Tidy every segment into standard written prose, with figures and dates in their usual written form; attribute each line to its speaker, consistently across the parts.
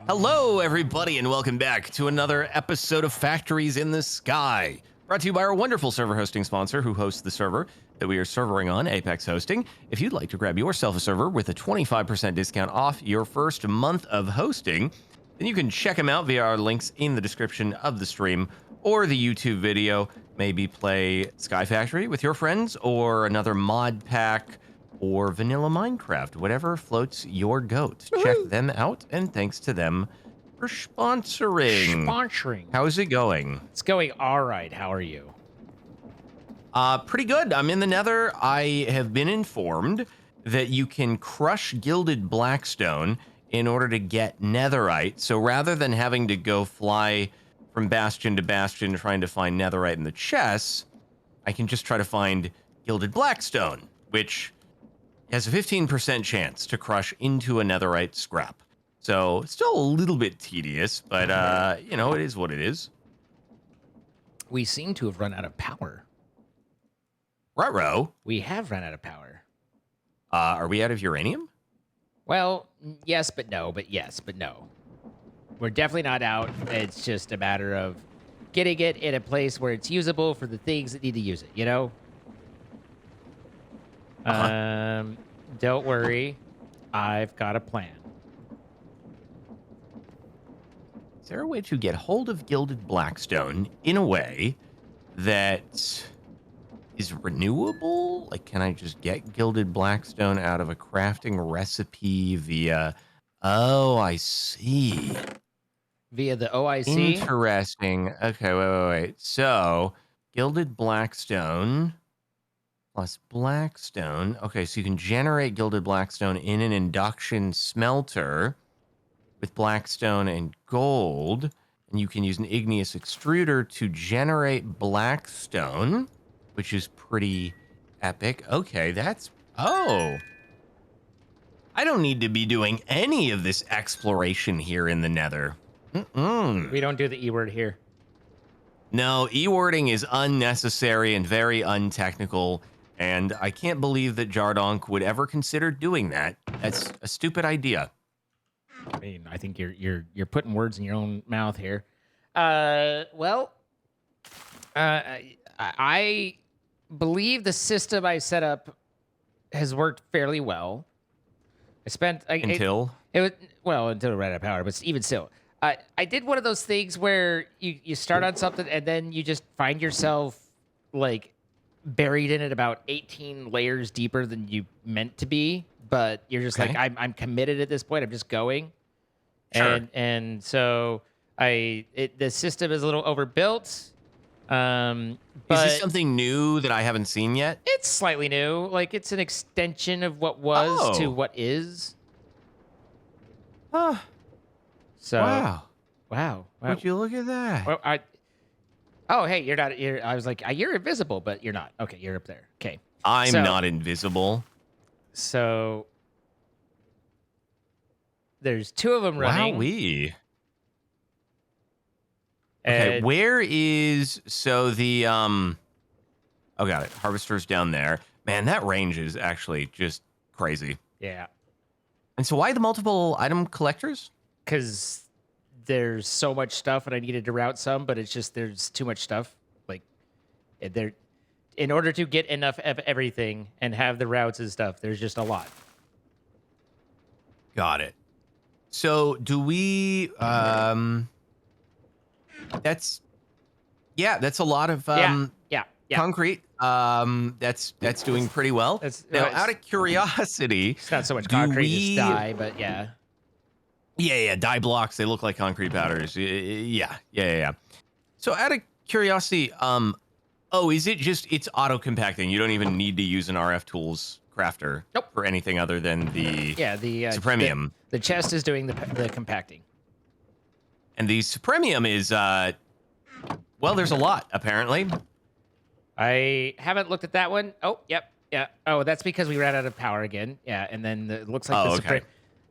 Speaker 1: Hello, everybody, and welcome back to another episode of Factories in the Sky. Brought to you by our wonderful server hosting sponsor who hosts the server that we are servering on, Apex Hosting. If you'd like to grab yourself a server with a 25% discount off your first month of hosting, then you can check them out via our links in the description of the stream or the YouTube video. Maybe play SkyFactory with your friends or another mod pack or vanilla Minecraft, whatever floats your goat. Check them out, and thanks to them for sponsoring. How's it going?
Speaker 2: It's going all right. How are you?
Speaker 1: Pretty good. I'm in the Nether. I have been informed that you can crush gilded Blackstone in order to get Netherite. So rather than having to go fly from bastion to bastion trying to find Netherite in the chests, I can just try to find gilded Blackstone, which has a 15% chance to crush into a Netherite scrap. So still a little bit tedious, but you know, it is what it is.
Speaker 2: We seem to have run out of power.
Speaker 1: Ruh-roh.
Speaker 2: We have run out of power.
Speaker 1: Are we out of uranium?
Speaker 2: Well, yes, but no, but yes, but no. We're definitely not out. It's just a matter of getting it in a place where it's usable for the things that need to use it, you know? Don't worry. I've got a plan.
Speaker 1: Is there a way to get hold of gilded Blackstone in a way that is renewable? Like, can I just get gilded Blackstone out of a crafting recipe via... Oh, I see.
Speaker 2: Via the OIC?
Speaker 1: Interesting. Okay, wait. So, gilded Blackstone plus Blackstone. Okay, so you can generate gilded Blackstone in an induction smelter with Blackstone and gold, and you can use an igneous extruder to generate Blackstone, which is pretty epic. Okay, that's... Oh! I don't need to be doing any of this exploration here in the Nether.
Speaker 2: We don't do the E word here.
Speaker 1: No, E-wording is unnecessary and very untechnical, and I can't believe that Jardonk would ever consider doing that. That's a stupid idea.
Speaker 2: I mean, I think you're putting words in your own mouth here. I believe the system I set up has worked fairly well.
Speaker 1: Until
Speaker 2: until it ran out of power, but even still. I did one of those things where you start on something and then you just find yourself like buried in it about 18 layers deeper than you meant to be, but you're just
Speaker 1: Okay.
Speaker 2: like, I'm committed at this point. I'm just going.
Speaker 1: Sure.
Speaker 2: And so the system is a little overbuilt. But
Speaker 1: Is this something new that I haven't seen yet?
Speaker 2: it's slightly new. Like it's an extension of what was to
Speaker 1: Oh.
Speaker 2: what is.
Speaker 1: Oh,
Speaker 2: So
Speaker 1: wow.
Speaker 2: wow.
Speaker 1: Would you look at that?
Speaker 2: Well, oh, hey, you're not. I was like, you're invisible, but you're not. Okay, you're up there. Okay.
Speaker 1: I'm
Speaker 2: So-
Speaker 1: not invisible.
Speaker 2: So there's two of them running.
Speaker 1: Wowee. Okay,
Speaker 2: and-
Speaker 1: where is... So the... Oh, got it. Harvester's down there. Man, that range is actually just crazy.
Speaker 2: Yeah,
Speaker 1: And so why the multiple item collectors?
Speaker 2: because there's so much stuff, and I needed to route some, but it's just there's too much stuff. Like there, in order to get enough of everything and have the routes and stuff, there's just a lot.
Speaker 1: Got it. So do we... That's a lot of
Speaker 2: Yeah.
Speaker 1: concrete. That's doing pretty well. Now,
Speaker 2: It's
Speaker 1: out of curiosity,
Speaker 2: not so much
Speaker 1: do
Speaker 2: concrete,
Speaker 1: we-
Speaker 2: it's dye, but yeah.
Speaker 1: yeah, dye blocks. They look like concrete powders. Yeah. So, out of curiosity, is it just it's auto compacting? You don't even need to use an RF Tools crafter
Speaker 2: Nope.
Speaker 1: for anything other than the
Speaker 2: Supremium. The chest is doing the compacting.
Speaker 1: And the Supremium is well, there's a lot apparently.
Speaker 2: I haven't looked at that one. Oh, yep. Yeah. Oh, that's because we ran out of power again. Yeah, and then it looks like
Speaker 1: okay.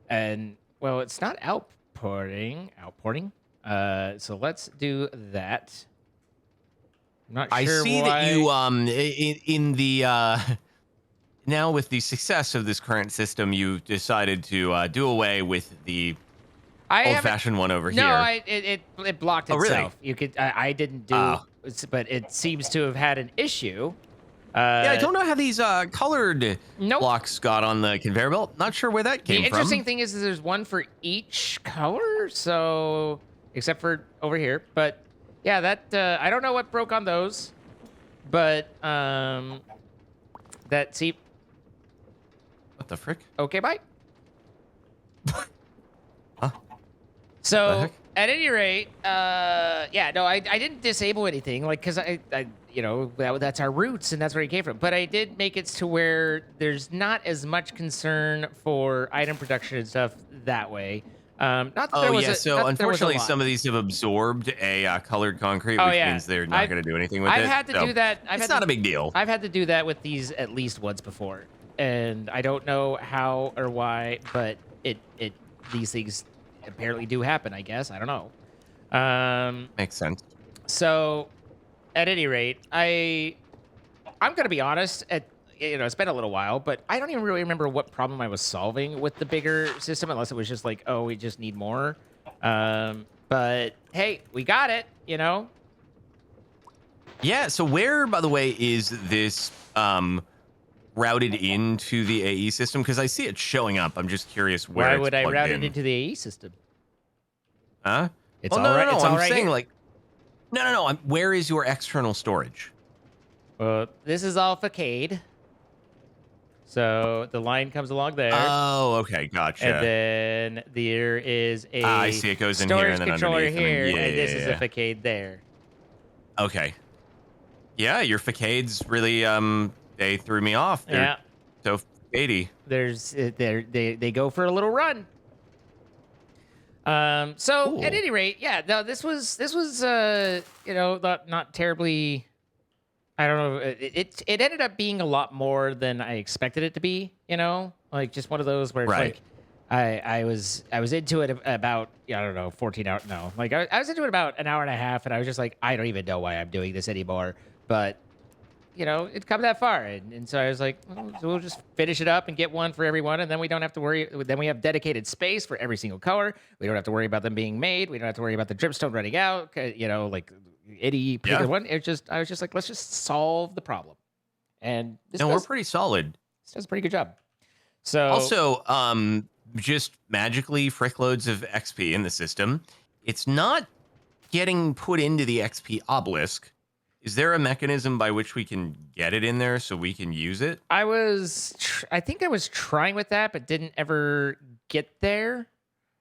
Speaker 2: And well, it's not outporting. So let's do that. I'm not sure
Speaker 1: I see
Speaker 2: why.
Speaker 1: that you in the now with the success of this current system, you decided to do away with the
Speaker 2: I haven't.
Speaker 1: old-fashioned one over
Speaker 2: No,
Speaker 1: here.
Speaker 2: it blocked
Speaker 1: Oh, really?
Speaker 2: itself. You could. I didn't do.
Speaker 1: Oh.
Speaker 2: But it seems to have had an issue.
Speaker 1: Yeah, I don't know how these colored
Speaker 2: Nope.
Speaker 1: blocks got on the conveyor belt. Not sure where that
Speaker 2: The
Speaker 1: came
Speaker 2: interesting
Speaker 1: from.
Speaker 2: thing is there's one for each color, so except for over here. But yeah, that I don't know what broke on those, but that see.
Speaker 1: What the frick?
Speaker 2: Okay, bye.
Speaker 1: Huh?
Speaker 2: So
Speaker 1: heck?
Speaker 2: at any rate, yeah, no, I didn't disable anything, like, because I you know, that's our roots and that's where it came from. But I did make it to where there's not as much concern for item production and stuff that way. Not that there
Speaker 1: Oh,
Speaker 2: was
Speaker 1: yeah.
Speaker 2: a,
Speaker 1: So,
Speaker 2: not that there was a
Speaker 1: unfortunately,
Speaker 2: lot.
Speaker 1: some of these have absorbed a colored concrete,
Speaker 2: Oh,
Speaker 1: which
Speaker 2: yeah.
Speaker 1: means they're not
Speaker 2: I've-
Speaker 1: going to do anything with it.
Speaker 2: I've had to
Speaker 1: So
Speaker 2: do that.
Speaker 1: It's not a big deal.
Speaker 2: I've had to do that with these at least once before, and I don't know how or why, but these things apparently do happen. I guess I don't know.
Speaker 1: Makes sense.
Speaker 2: So, at any rate, I'm gonna be honest. It's been a little while, but I don't even really remember what problem I was solving with the bigger system, unless it was just like, oh, we just need more. But hey, we got it. You know.
Speaker 1: Yeah. So, where, by the way, is this routed into the AE system? Because I see it showing up. I'm just curious where.
Speaker 2: Why
Speaker 1: it's
Speaker 2: would I
Speaker 1: plugged
Speaker 2: route
Speaker 1: in.
Speaker 2: it into the AE system?
Speaker 1: Huh?
Speaker 2: It's
Speaker 1: well,
Speaker 2: all right.
Speaker 1: No,
Speaker 2: It's
Speaker 1: I'm
Speaker 2: all right
Speaker 1: saying
Speaker 2: here.
Speaker 1: like, no. Where is your external storage?
Speaker 2: Well, this is all facade. So the line comes along there.
Speaker 1: Oh, okay, gotcha.
Speaker 2: And then there is a
Speaker 1: I see. It goes in here
Speaker 2: storage
Speaker 1: and then
Speaker 2: controller
Speaker 1: underneath.
Speaker 2: here,
Speaker 1: And then,
Speaker 2: and this is a
Speaker 1: yeah.
Speaker 2: facade there.
Speaker 1: Okay. Yeah, your facades really they threw me off. They're
Speaker 2: Yeah.
Speaker 1: so 80.
Speaker 2: There's they go for a little run. So
Speaker 1: Cool.
Speaker 2: at any rate, yeah, no, this was not terribly. I don't know. It ended up being a lot more than I expected it to be. Like just one of those where it's
Speaker 1: Right.
Speaker 2: like I was into it about I don't know 14 hours. No, like I was into it about an hour and a half, and I was just like I don't even know why I'm doing this anymore. But it's come that far, and so I was like, well, so we'll just finish it up and get one for everyone, and then we don't have to worry. Then we have dedicated space for every single color. We don't have to worry about them being made. We don't have to worry about the dripstone running out. Like any particular one. I was just like, let's just solve the problem, and this
Speaker 1: No, we're
Speaker 2: does,
Speaker 1: pretty solid.
Speaker 2: this does a pretty good job. So
Speaker 1: Also, just magically frick loads of XP in the system. It's not getting put into the XP obelisk. Is there a mechanism by which we can get it in there so we can use it?
Speaker 2: I think I was trying with that, but didn't ever get there.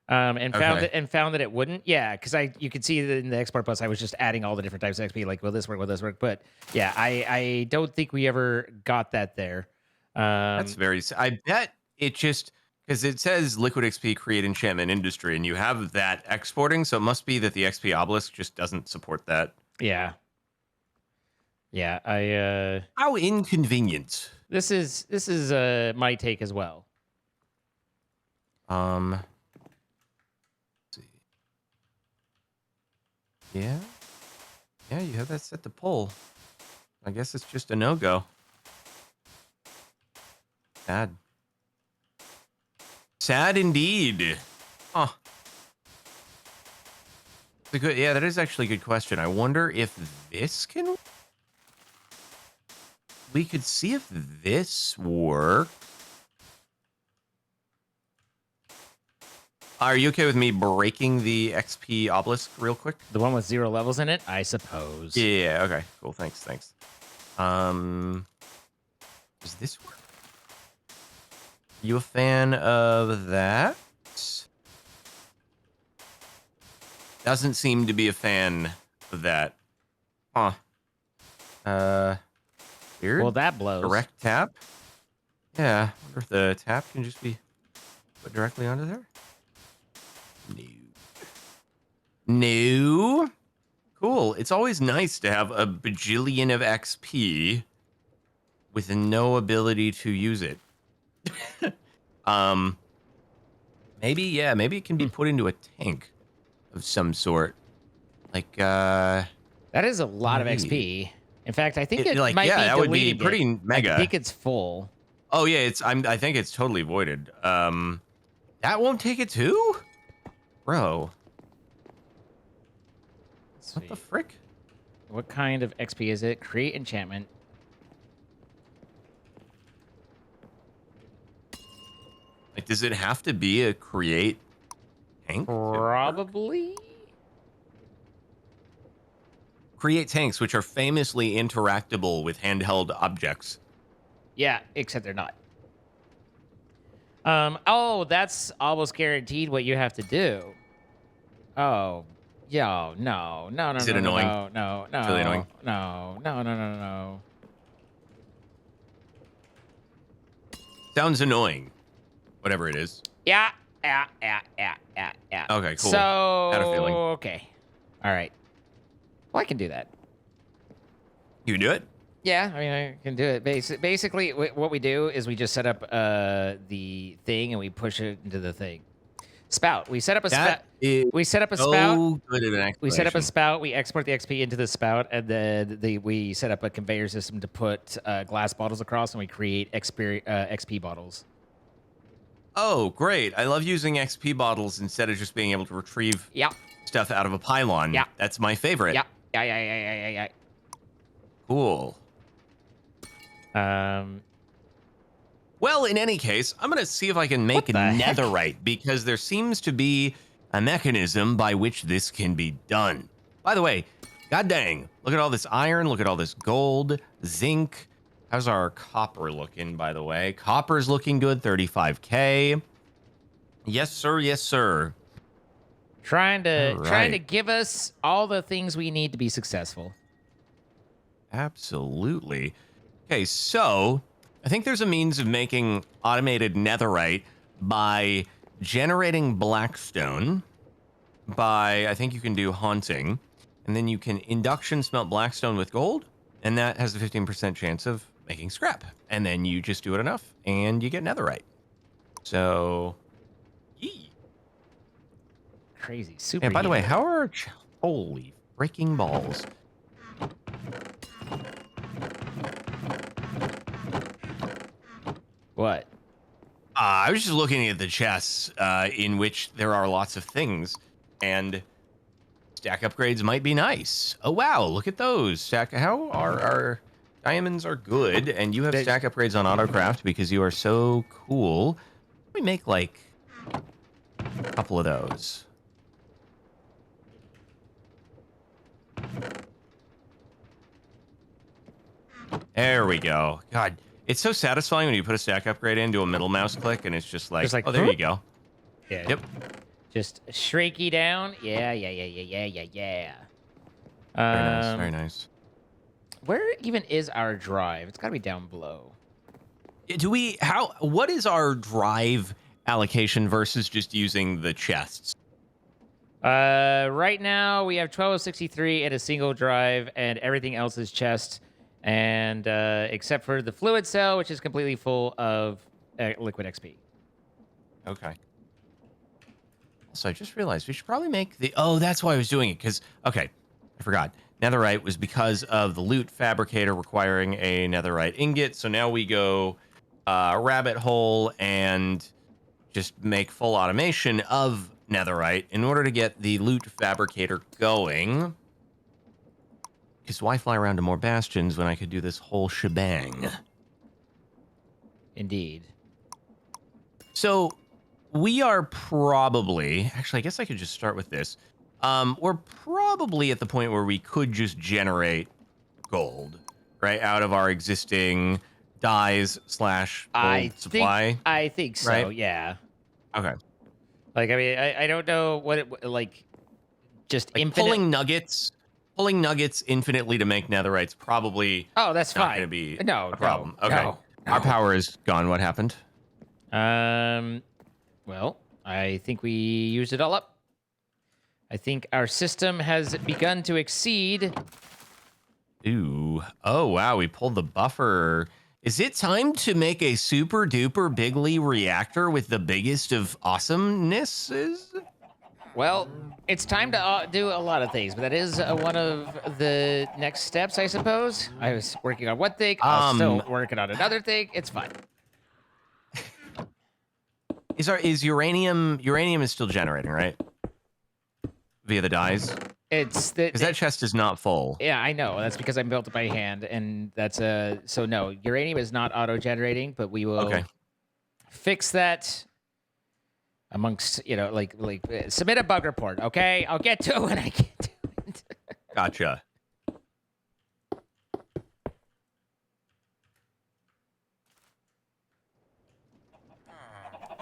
Speaker 2: And found that it wouldn't. Yeah, because you could see that in the export bus, I was just adding all the different types of XP. Like, will this work? Will this work? But yeah, I don't think we ever got that there.
Speaker 1: That's very. I bet it just because it says liquid XP create enchantment industry, and you have that exporting, so it must be that the XP obelisk just doesn't support that.
Speaker 2: Yeah. Yeah,
Speaker 1: How inconvenient.
Speaker 2: This is my take as well.
Speaker 1: Let's see. Yeah, you have that set to pull. I guess it's just a no-go. Sad indeed. Huh. Yeah, that is actually a good question. I wonder if this can. We could see if this works. Are you okay with me breaking the XP obelisk real quick?
Speaker 2: The one with 0 levels in it, I suppose.
Speaker 1: Yeah, okay. Cool. Thanks. Does this work? You a fan of that? Doesn't seem to be a fan of that. Huh. Weird.
Speaker 2: Well, that blows.
Speaker 1: Direct tap? Yeah. I wonder if the tap can just be put directly onto there? No. Cool. It's always nice to have a bajillion of XP with no ability to use it. Maybe it can be put into a tank of some sort. Like
Speaker 2: that is a lot of XP. In fact, I think it might be
Speaker 1: that would be
Speaker 2: deleting
Speaker 1: pretty
Speaker 2: it.
Speaker 1: mega.
Speaker 2: I think it's full.
Speaker 1: Oh yeah, I think it's totally voided. That won't take it too? Bro, what
Speaker 2: Sweet.
Speaker 1: the frick?
Speaker 2: What kind of XP is it? Create enchantment.
Speaker 1: Like, does it have to be a create tank? to work?
Speaker 2: Probably.
Speaker 1: Create tanks, which are famously interactable with handheld objects.
Speaker 2: Yeah, except they're not. Oh, that's almost guaranteed what you have to do. Oh, yo, no, no, no,
Speaker 1: Is
Speaker 2: no,
Speaker 1: it
Speaker 2: no,
Speaker 1: annoying?
Speaker 2: no, no,
Speaker 1: It's really annoying.
Speaker 2: no, no, no, no, no, no.
Speaker 1: Sounds annoying. Whatever it is.
Speaker 2: Yeah.
Speaker 1: Okay, cool.
Speaker 2: So,
Speaker 1: Had a feeling.
Speaker 2: okay. All right. Well, I can do that.
Speaker 1: You can do it?
Speaker 2: Yeah, I mean, I can do it. Basically, what we do is we just set up the thing and we push it into the thing. Spout. We set up a spout.
Speaker 1: That is
Speaker 2: We set up a spout.
Speaker 1: so good at an
Speaker 2: We set up a
Speaker 1: explanation.
Speaker 2: spout. We export the XP into the spout, and then we set up a conveyor system to put glass bottles across, and we create XP bottles.
Speaker 1: Oh, great. I love using XP bottles instead of just being able to retrieve
Speaker 2: Yeah.
Speaker 1: stuff out of a pylon.
Speaker 2: Yeah.
Speaker 1: That's my favorite.
Speaker 2: Yeah. Yeah.
Speaker 1: Cool. Well, in any case, I'm going to see if I can make
Speaker 2: What the heck?
Speaker 1: netherite because there seems to be a mechanism by which this can be done. By the way, god dang, look at all this iron, look at all this gold, zinc. How's our copper looking, by the way? Copper's looking good, 35K. Yes, sir. Yes, sir.
Speaker 2: Trying to
Speaker 1: Alright.
Speaker 2: give us all the things we need to be successful.
Speaker 1: Absolutely. Okay, so I think there's a means of making automated netherite by generating Blackstone. I think you can do haunting, and then you can induction smelt Blackstone with gold, and that has a 15% chance of making scrap. And then you just do it enough, and you get netherite. So, yee.
Speaker 2: Crazy, super.
Speaker 1: And by the way, how are holy freaking balls?
Speaker 2: What?
Speaker 1: I was just looking at the chests in which there are lots of things, and stack upgrades might be nice. Oh wow, look at those stack. How are our diamonds are good, and you have stack upgrades on autocraft because you are so cool. Let me make like a couple of those. There we go. God, it's so satisfying when you put a stack upgrade in, do a middle mouse click, and it's just like, oh, there you go.
Speaker 2: Yeah.
Speaker 1: Yep.
Speaker 2: Just shrinky down. Yeah.
Speaker 1: Very nice. Very nice.
Speaker 2: Where even is our drive? It's got to be down below.
Speaker 1: Do we? What is our drive allocation versus just using the chests?
Speaker 2: Right now we have 1263 and a single drive, and everything else is chest, and except for the fluid cell, which is completely full of liquid XP.
Speaker 1: Okay. So I just realized we should probably make the. Oh, that's why I was doing it. Because okay, I forgot. Netherite was because of the loot fabricator requiring a netherite ingot. So now we go rabbit hole and just make full automation of netherite in order to get the loot fabricator going. Because why fly around to more bastions when I could do this whole shebang?
Speaker 2: Indeed.
Speaker 1: So we are probably, actually, I guess I could just start with this. We're probably at the point where we could just generate gold, right, out of our existing dyes / gold supply.
Speaker 2: I think so.
Speaker 1: right?
Speaker 2: Yeah.
Speaker 1: Okay.
Speaker 2: Like, I mean, I don't know what it like. Just
Speaker 1: Like
Speaker 2: infinite.
Speaker 1: pulling nuggets infinitely to make netherite's probably
Speaker 2: Oh, that's
Speaker 1: not
Speaker 2: fine.
Speaker 1: going to be
Speaker 2: No,
Speaker 1: a problem.
Speaker 2: no,
Speaker 1: Okay.
Speaker 2: no,
Speaker 1: Our
Speaker 2: no.
Speaker 1: power is gone. What happened?
Speaker 2: Well, I think we used it all up. I think our system has begun to exceed.
Speaker 1: Ooh. Oh, wow. We pulled the buffer. Is it time to make a super duper bigly reactor with the biggest of awesomenesses?
Speaker 2: Well, it's time to do a lot of things, but that is one of the next steps, I suppose. I was working on one thing. I'm still working on another thing. It's fine.
Speaker 1: Is uranium is still generating, right? via the dies?
Speaker 2: It's the
Speaker 1: Because that chest is not full.
Speaker 2: yeah, I know. That's because I built it by hand, and that's a so no, uranium is not auto-generating, but we will
Speaker 1: Okay.
Speaker 2: fix that amongst submit a bug report. Okay, I'll get to it when I get to it.
Speaker 1: Gotcha.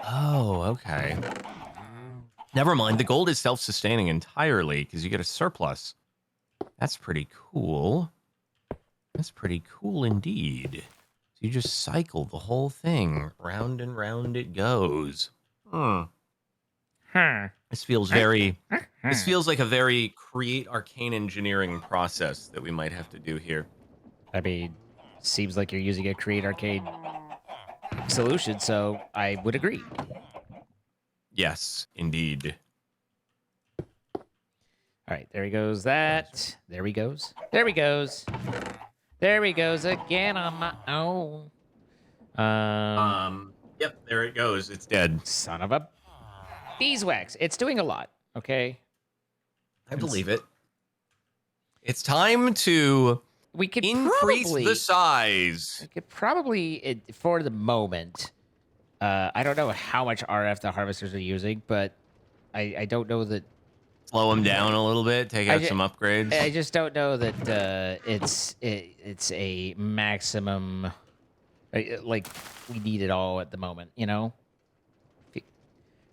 Speaker 1: Oh, okay. Never mind. The gold is self-sustaining entirely because you get a surplus. That's pretty cool. That's pretty cool indeed. So you just cycle the whole thing. Round and round it goes. This feels very... This feels like a very create arcane engineering process that we might have to do here.
Speaker 2: I mean, seems like you're using a create arcade solution, so I would agree.
Speaker 1: Yes, indeed.
Speaker 2: All right, there he goes. That. There he goes. There he goes. There he goes again on my own.
Speaker 1: Yep, there it goes. It's dead.
Speaker 2: Son of a beeswax. It's doing a lot, okay?
Speaker 1: I believe it. It's time to
Speaker 2: We could
Speaker 1: increase
Speaker 2: probably,
Speaker 1: the size.
Speaker 2: We could probably, for the moment, I don't know how much RF the harvesters are using, but I don't know that...
Speaker 1: Slow them down a little bit. Take out some upgrades.
Speaker 2: I just don't know that it's a maximum. Like we need it all at the moment, you know.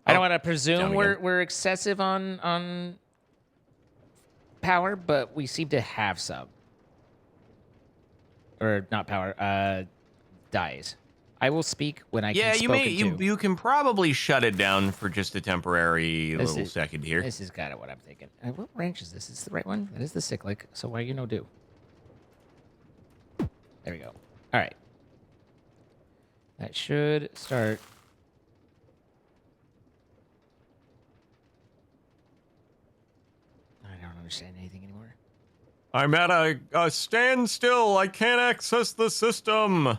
Speaker 2: I don't want to presume we're excessive on power, but we seem to have some, or not power, dies. I will speak when I can.
Speaker 1: Yeah, you can probably shut it down for just a temporary little second here.
Speaker 2: This is kind of what I'm thinking. What wrench is this? Is this the right one? That is the cyclic. So why you no do? There we go. All right. That should start. I don't understand anything anymore.
Speaker 1: I'm at a standstill. I can't access the system.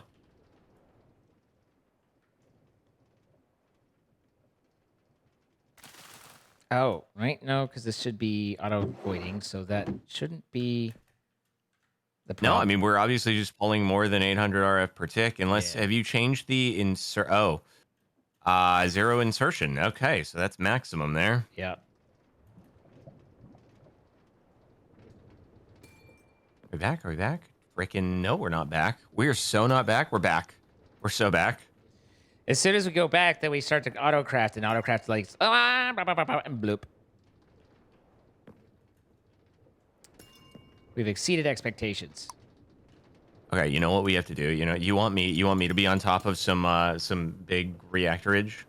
Speaker 2: Oh, right? No, because this should be auto-voiding, so that shouldn't be the problem.
Speaker 1: No, I mean, we're obviously just pulling more than 800 RF per tick, unless... Yeah. Have you changed the insert... Oh. 0 insertion. Okay, so that's maximum there.
Speaker 2: Yeah.
Speaker 1: Are we back? Are we back? Freaking no, we're not back. We're so not back. We're back. We're so back.
Speaker 2: As soon as we go back, then we start to autocraft, and autocraft like and bloop. We've exceeded expectations.
Speaker 1: Okay, you know what we have to do. You know, you want me to be on top of some big reactorage.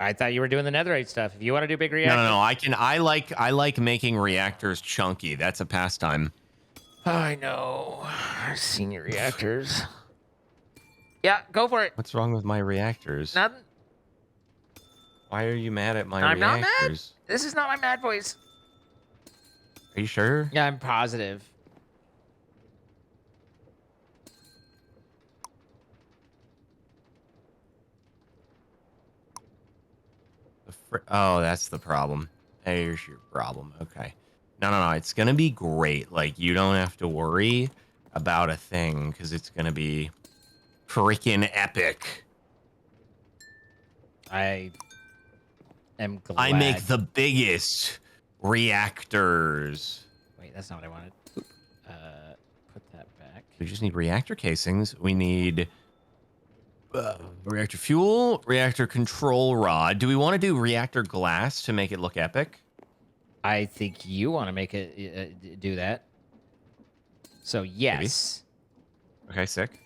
Speaker 2: I thought you were doing the netherite stuff. If you want to do big reactors,
Speaker 1: no. I like making reactors chunky. That's a pastime.
Speaker 2: I know. Senior reactors. Yeah, go for it.
Speaker 1: What's wrong with my reactors?
Speaker 2: Nothing.
Speaker 1: Why are you mad at my
Speaker 2: reactors? I'm not mad.
Speaker 1: This
Speaker 2: is not my mad voice.
Speaker 1: Are you sure?
Speaker 2: Yeah, I'm positive.
Speaker 1: Oh, that's the problem. There's your problem. Okay. No. It's going to be great. Like, you don't have to worry about a thing because it's going to be freaking epic.
Speaker 2: I am glad.
Speaker 1: I make the biggest reactors.
Speaker 2: Wait, that's not what I wanted. Put that back.
Speaker 1: We just need reactor casings. We need reactor fuel, reactor control rod. Do we want to do reactor glass to make it look epic?
Speaker 2: I think you want to make it do that. So yes.
Speaker 1: Maybe. Okay, sick.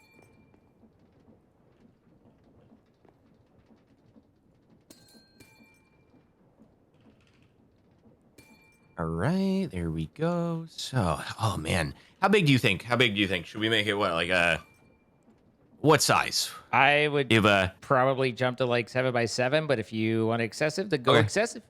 Speaker 1: All right, there we go. So, oh man, how big do you think? Should we make it what, like what size?
Speaker 2: I would probably jump to like 7x7, but if you want excessive, then go excessive.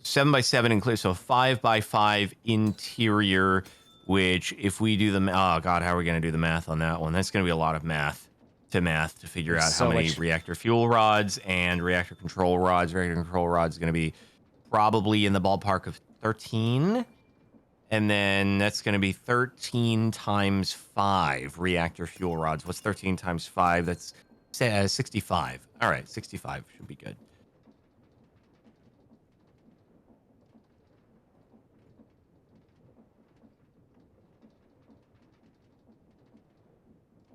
Speaker 1: 7x7 include, so 5x5 interior. Which, if we do the oh god, how are we going to do the math on that one? That's going to be a lot of math to figure out how many reactor fuel rods and reactor control rods. Reactor control rods is going to be probably in the ballpark of 13. And then that's going to be 13 times 5 reactor fuel rods. What's 13 times 5? That's 65. All right, 65 should be good.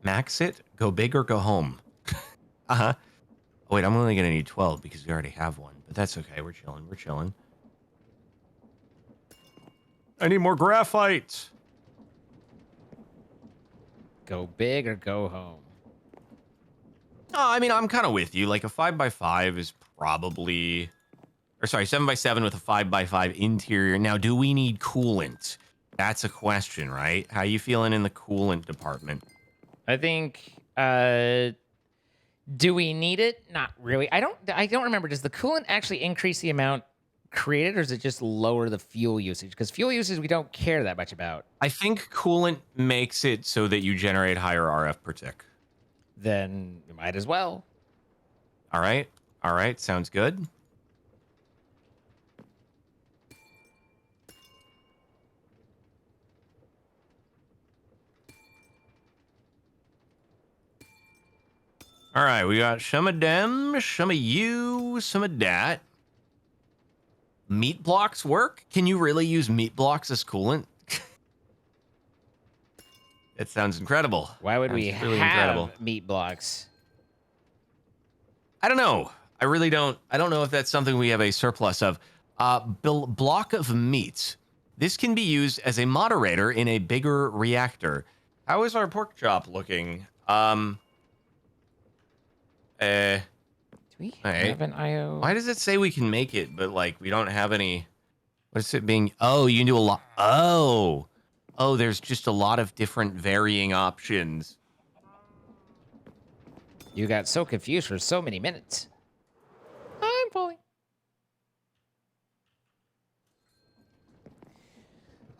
Speaker 1: Max it, go big or go home. Uh-huh. Oh, wait, I'm only going to need 12 because we already have one. But that's okay. We're chilling. We're chilling. I need more graphite.
Speaker 2: Go big or go home.
Speaker 1: Oh, I mean, I'm kind of with you. Like a 5x5 is probably, or sorry, 7x7 with a 5x5 interior. Now, do we need coolant? That's a question, right? How you feeling in the coolant department?
Speaker 2: I think. Do we need it? Not really. I don't remember. Does the coolant actually increase the amount created, or does it just lower the fuel usage? Because fuel usage we don't care that much about.
Speaker 1: I think coolant makes it so that you generate higher RF per tick.
Speaker 2: Then we might as well.
Speaker 1: All right. All right. Sounds good. All right. We got some of them, some of you, some of that. Meat blocks work? Can you really use meat blocks as coolant? It sounds incredible.
Speaker 2: Why would
Speaker 1: Sounds
Speaker 2: we
Speaker 1: really
Speaker 2: have
Speaker 1: incredible.
Speaker 2: meat blocks?
Speaker 1: I don't know. I really don't. I don't know if that's something we have a surplus of. Block of meat. This can be used as a moderator in a bigger reactor. How is our pork chop looking?
Speaker 2: Do we
Speaker 1: Right.
Speaker 2: have an IO?
Speaker 1: Why does it say we can make it, but like we don't have any? What's it being? Oh, you can do a lot. Oh, there's just a lot of different varying options.
Speaker 2: You got so confused for so many minutes. I'm pulling.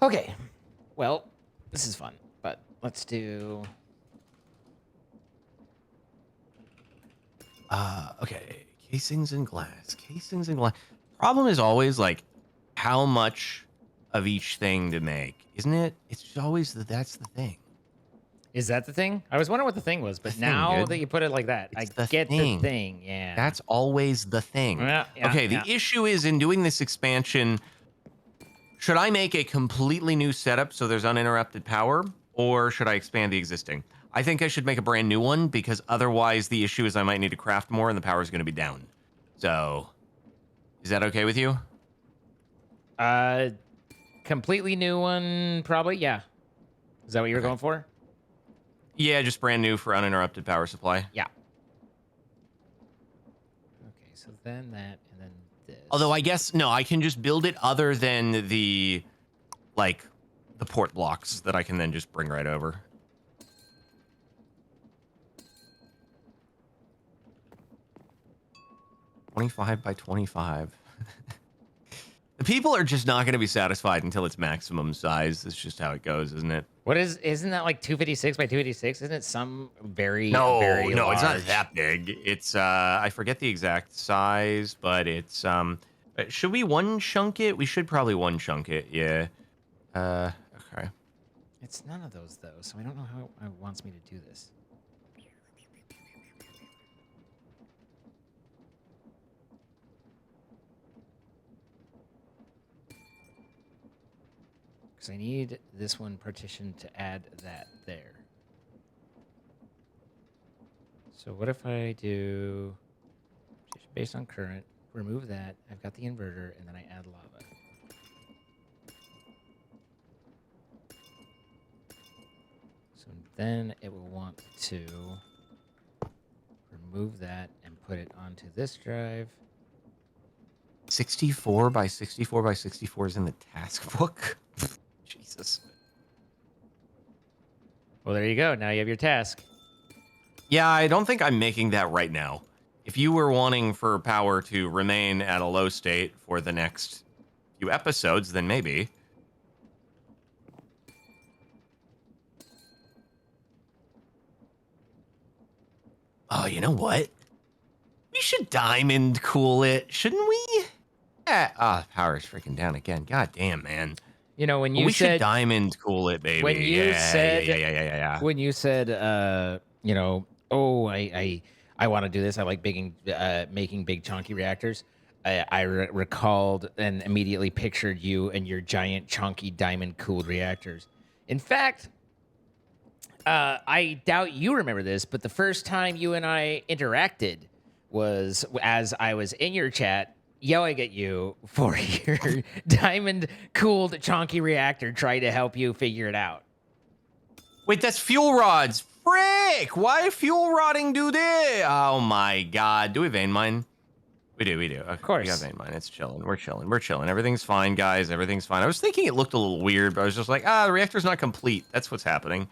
Speaker 2: Okay. Well, this is fun, but let's do.
Speaker 1: Okay. Casings and glass. Casings and glass. Problem is always like how much of each thing to make, isn't it? It's just always that's the thing.
Speaker 2: Is that the thing? I was wondering what the thing was, but
Speaker 1: The thing,
Speaker 2: now
Speaker 1: dude.
Speaker 2: that you put it like that,
Speaker 1: It's
Speaker 2: I
Speaker 1: the
Speaker 2: get
Speaker 1: thing.
Speaker 2: the thing. Yeah.
Speaker 1: That's always the thing.
Speaker 2: Yeah,
Speaker 1: Okay, the issue is in doing this expansion, should I make a completely new setup so there's uninterrupted power, or should I expand the existing? I think I should make a brand new one because otherwise the issue is I might need to craft more and the power is going to be down. So, is that okay with you?
Speaker 2: Completely new one, probably. Yeah. Is that what you were going for?
Speaker 1: Yeah, just brand new for uninterrupted power supply.
Speaker 2: Yeah. Okay, so then that, and then this.
Speaker 1: Although I guess, no, I can just build it other than the, like, the port blocks that I can then just bring right over. $25 by $25. The people are just not going to be satisfied until it's maximum size. That's just how it goes, isn't it?
Speaker 2: Isn't that like 256 by 256? Isn't it some very,
Speaker 1: No,
Speaker 2: very
Speaker 1: no,
Speaker 2: large?
Speaker 1: it's not that big. It's, I forget the exact size, but it's, should we one chunk it? We should probably one chunk it, yeah. Okay.
Speaker 2: It's none of those, though, so I don't know how it wants me to do this. Because I need this one partitioned to add that there. So what if I do just based on current, remove that, I've got the inverter, and then I add lava. So then it will want to remove that and put it onto this drive.
Speaker 1: 64 by 64 by 64 is in the task book. Jesus.
Speaker 2: Well, there you go. Now you have your task.
Speaker 1: Yeah, I don't think I'm making that right now. If you were wanting for power to remain at a low state for the next few episodes, then maybe. Oh, you know what? We should diamond cool it, shouldn't we? Power's freaking down again. God damn, man.
Speaker 2: You know, when
Speaker 1: Well,
Speaker 2: you
Speaker 1: we should
Speaker 2: said
Speaker 1: diamond cool it, baby.
Speaker 2: when you said
Speaker 1: Yeah.
Speaker 2: when you said you know, oh, I want to do this. I like making big chunky reactors. I recalled and immediately pictured you and your giant chunky diamond cooled reactors. In fact, I doubt you remember this, but the first time you and I interacted was as I was in your chat yelling at you for your diamond cooled chonky reactor, trying to help you figure it out.
Speaker 1: Wait, that's fuel rods. Frick! Why fuel rodding do this? Oh my god. Do we vein mine? We do. Okay,
Speaker 2: Of course.
Speaker 1: we got vein mine. It's chilling. We're chilling. Everything's fine, guys. Everything's fine. I was thinking it looked a little weird, but I was just like, the reactor's not complete. That's what's happening.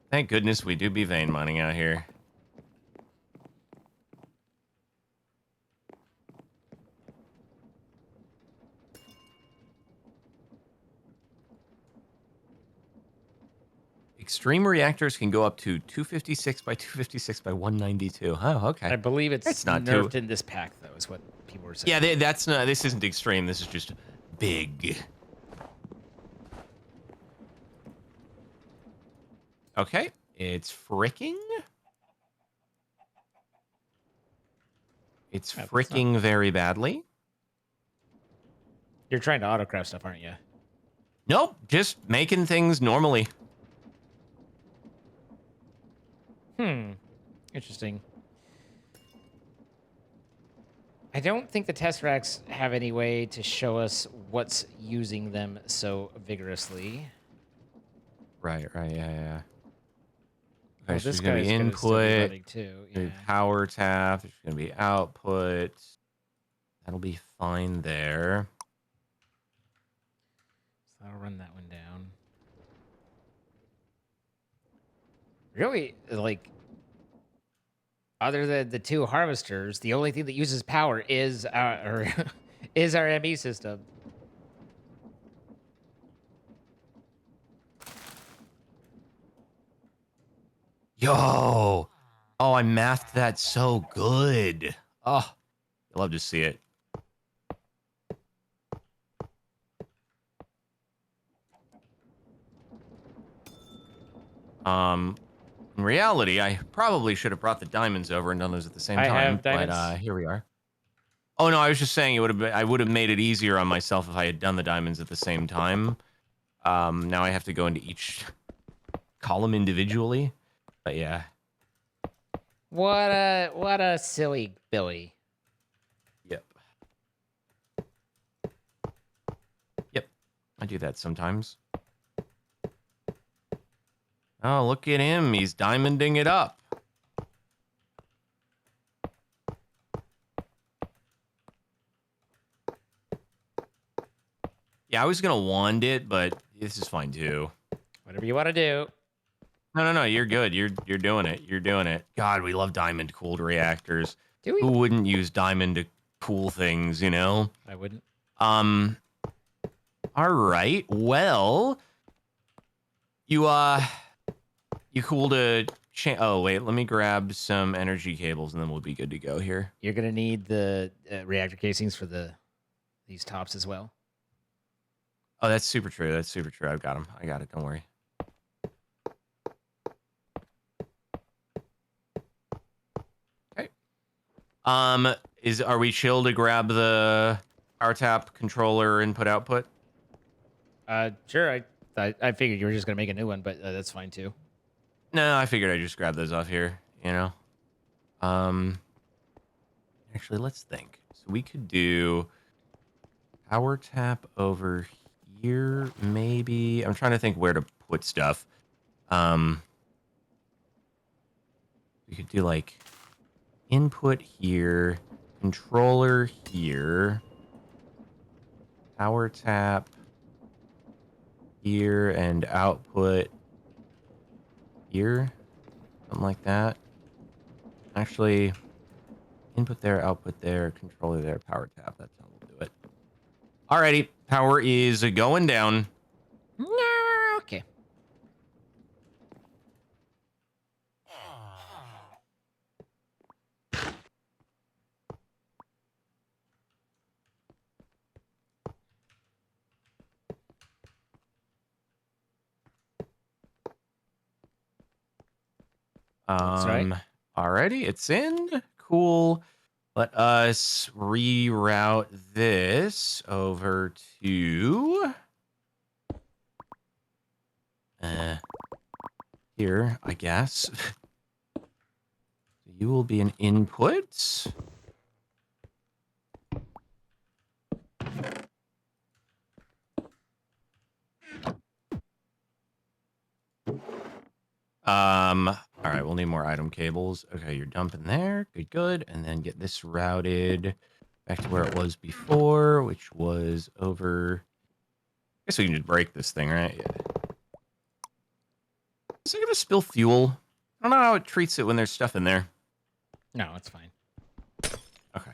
Speaker 1: Thank goodness we do be vein mining out here. Extreme reactors can go up to 256 by 256 by 192. Oh, okay.
Speaker 2: I believe it's
Speaker 1: not
Speaker 2: nerfed in this pack, though, is what people were saying.
Speaker 1: Yeah, that's not. This isn't extreme. This is just big. Okay, it's fricking. It's fricking very badly.
Speaker 2: You're trying to autocraft stuff, aren't you?
Speaker 1: Nope, just making things normally.
Speaker 2: Interesting. I don't think the test racks have any way to show us what's using them so vigorously.
Speaker 1: Right, yeah.
Speaker 2: Oh,
Speaker 1: Okay, so
Speaker 2: this
Speaker 1: there's gonna be
Speaker 2: guy's still be
Speaker 1: input,
Speaker 2: running too. Yeah.
Speaker 1: power tap. There's gonna be output. That'll be fine there.
Speaker 2: So I'll run that one down. Really, like, other than the two harvesters, the only thing that uses power is our is our ME system.
Speaker 1: Yo! Oh, I mathed that so good. Oh, I love to see it. In reality, I probably should have brought the diamonds over and done those at the same time.
Speaker 2: Have diamonds.
Speaker 1: But here we are. Oh no, I was just saying I would have made it easier on myself if I had done the diamonds at the same time. Now I have to go into each column individually. But yeah.
Speaker 2: What a silly Billy.
Speaker 1: Yep. I do that sometimes. Oh, look at him. He's diamonding it up. Yeah, I was going to wand it, but this is fine too.
Speaker 2: Whatever you want to do.
Speaker 1: No, you're good. You're doing it. You're doing it. God, we love diamond cooled reactors.
Speaker 2: Do we?
Speaker 1: Who wouldn't use diamond to cool things, you know?
Speaker 2: I wouldn't.
Speaker 1: All right. Well, you cooled a oh, wait, let me grab some energy cables and then we'll be good to go here.
Speaker 2: You're going to need the reactor casings for these tops as well.
Speaker 1: Oh, that's super true. That's super true. I've got them. I got it. Don't worry. Okay. Are we chill to grab the power tap controller input output?
Speaker 2: Sure. I figured you were just gonna make a new one, but that's fine too.
Speaker 1: No, I figured I'd just grab those off here. You know. Actually, let's think. So we could do power tap over here, maybe. I'm trying to think where to put stuff. We could do like input here, controller here, power tap here, and output here, something like that. Actually, input there, output there, controller there, power tap. That's how we'll do it. Alrighty, power is going down.
Speaker 2: Okay. That's right.
Speaker 1: Alrighty, it's in. Cool. Let us reroute this over to here, I guess. You will be an input. All right, we'll need more item cables. Okay, you're dumping there. Good, good. And then get this routed back to where it was before, which was over. I guess we can just break this thing, right? Yeah. Is it gonna spill fuel? I don't know how it treats it when there's stuff in there.
Speaker 2: No, it's fine.
Speaker 1: Okay.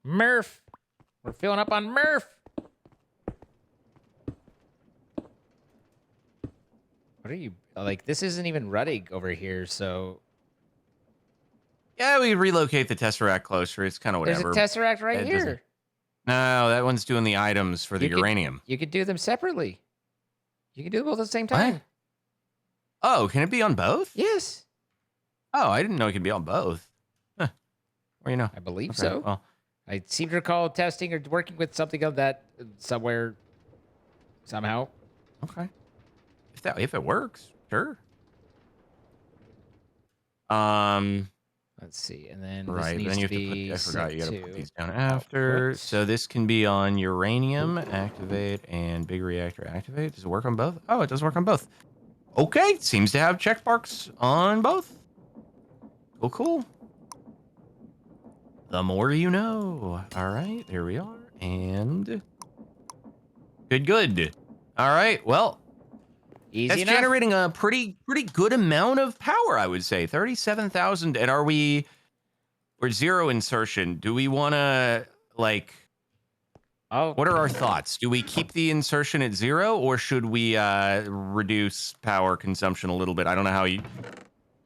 Speaker 2: Murph. We're filling up on Murph. What are you like? This isn't even rutting over here, so
Speaker 1: Yeah, we relocate the Tesseract closer. It's kind of whatever.
Speaker 2: there's a Tesseract right
Speaker 1: It
Speaker 2: here.
Speaker 1: doesn't- No, that one's doing the items for the uranium.
Speaker 2: You could do them separately. You can do them both at the same
Speaker 1: What?
Speaker 2: time.
Speaker 1: Oh, can it be on both?
Speaker 2: Yes,
Speaker 1: Oh, I didn't know it could be on both. Huh. Well, you know.
Speaker 2: I believe
Speaker 1: Okay,
Speaker 2: so.
Speaker 1: well,
Speaker 2: I seem to recall testing or working with something of that somewhere, somehow.
Speaker 1: okay. If it works, sure.
Speaker 2: Let's see, and then this
Speaker 1: Right.
Speaker 2: needs
Speaker 1: Then you
Speaker 2: to
Speaker 1: have to put.
Speaker 2: be
Speaker 1: I forgot. You got to
Speaker 2: sent
Speaker 1: put
Speaker 2: to
Speaker 1: these down after.
Speaker 2: output.
Speaker 1: So this can be on uranium, activate, and big reactor activate. Does it work on both? Oh, it does work on both. Okay. Seems to have check marks on both. Cool, cool. The more you know. All right. There we are. And good, good. All right. Well,
Speaker 2: Easy
Speaker 1: that's
Speaker 2: enough.
Speaker 1: generating a pretty good amount of power, I would say. 37,000. And we're zero insertion. Do we want to, like,
Speaker 2: Oh,
Speaker 1: what are our thoughts? Do we keep the insertion at 0 or should we reduce power consumption a little bit? I don't know how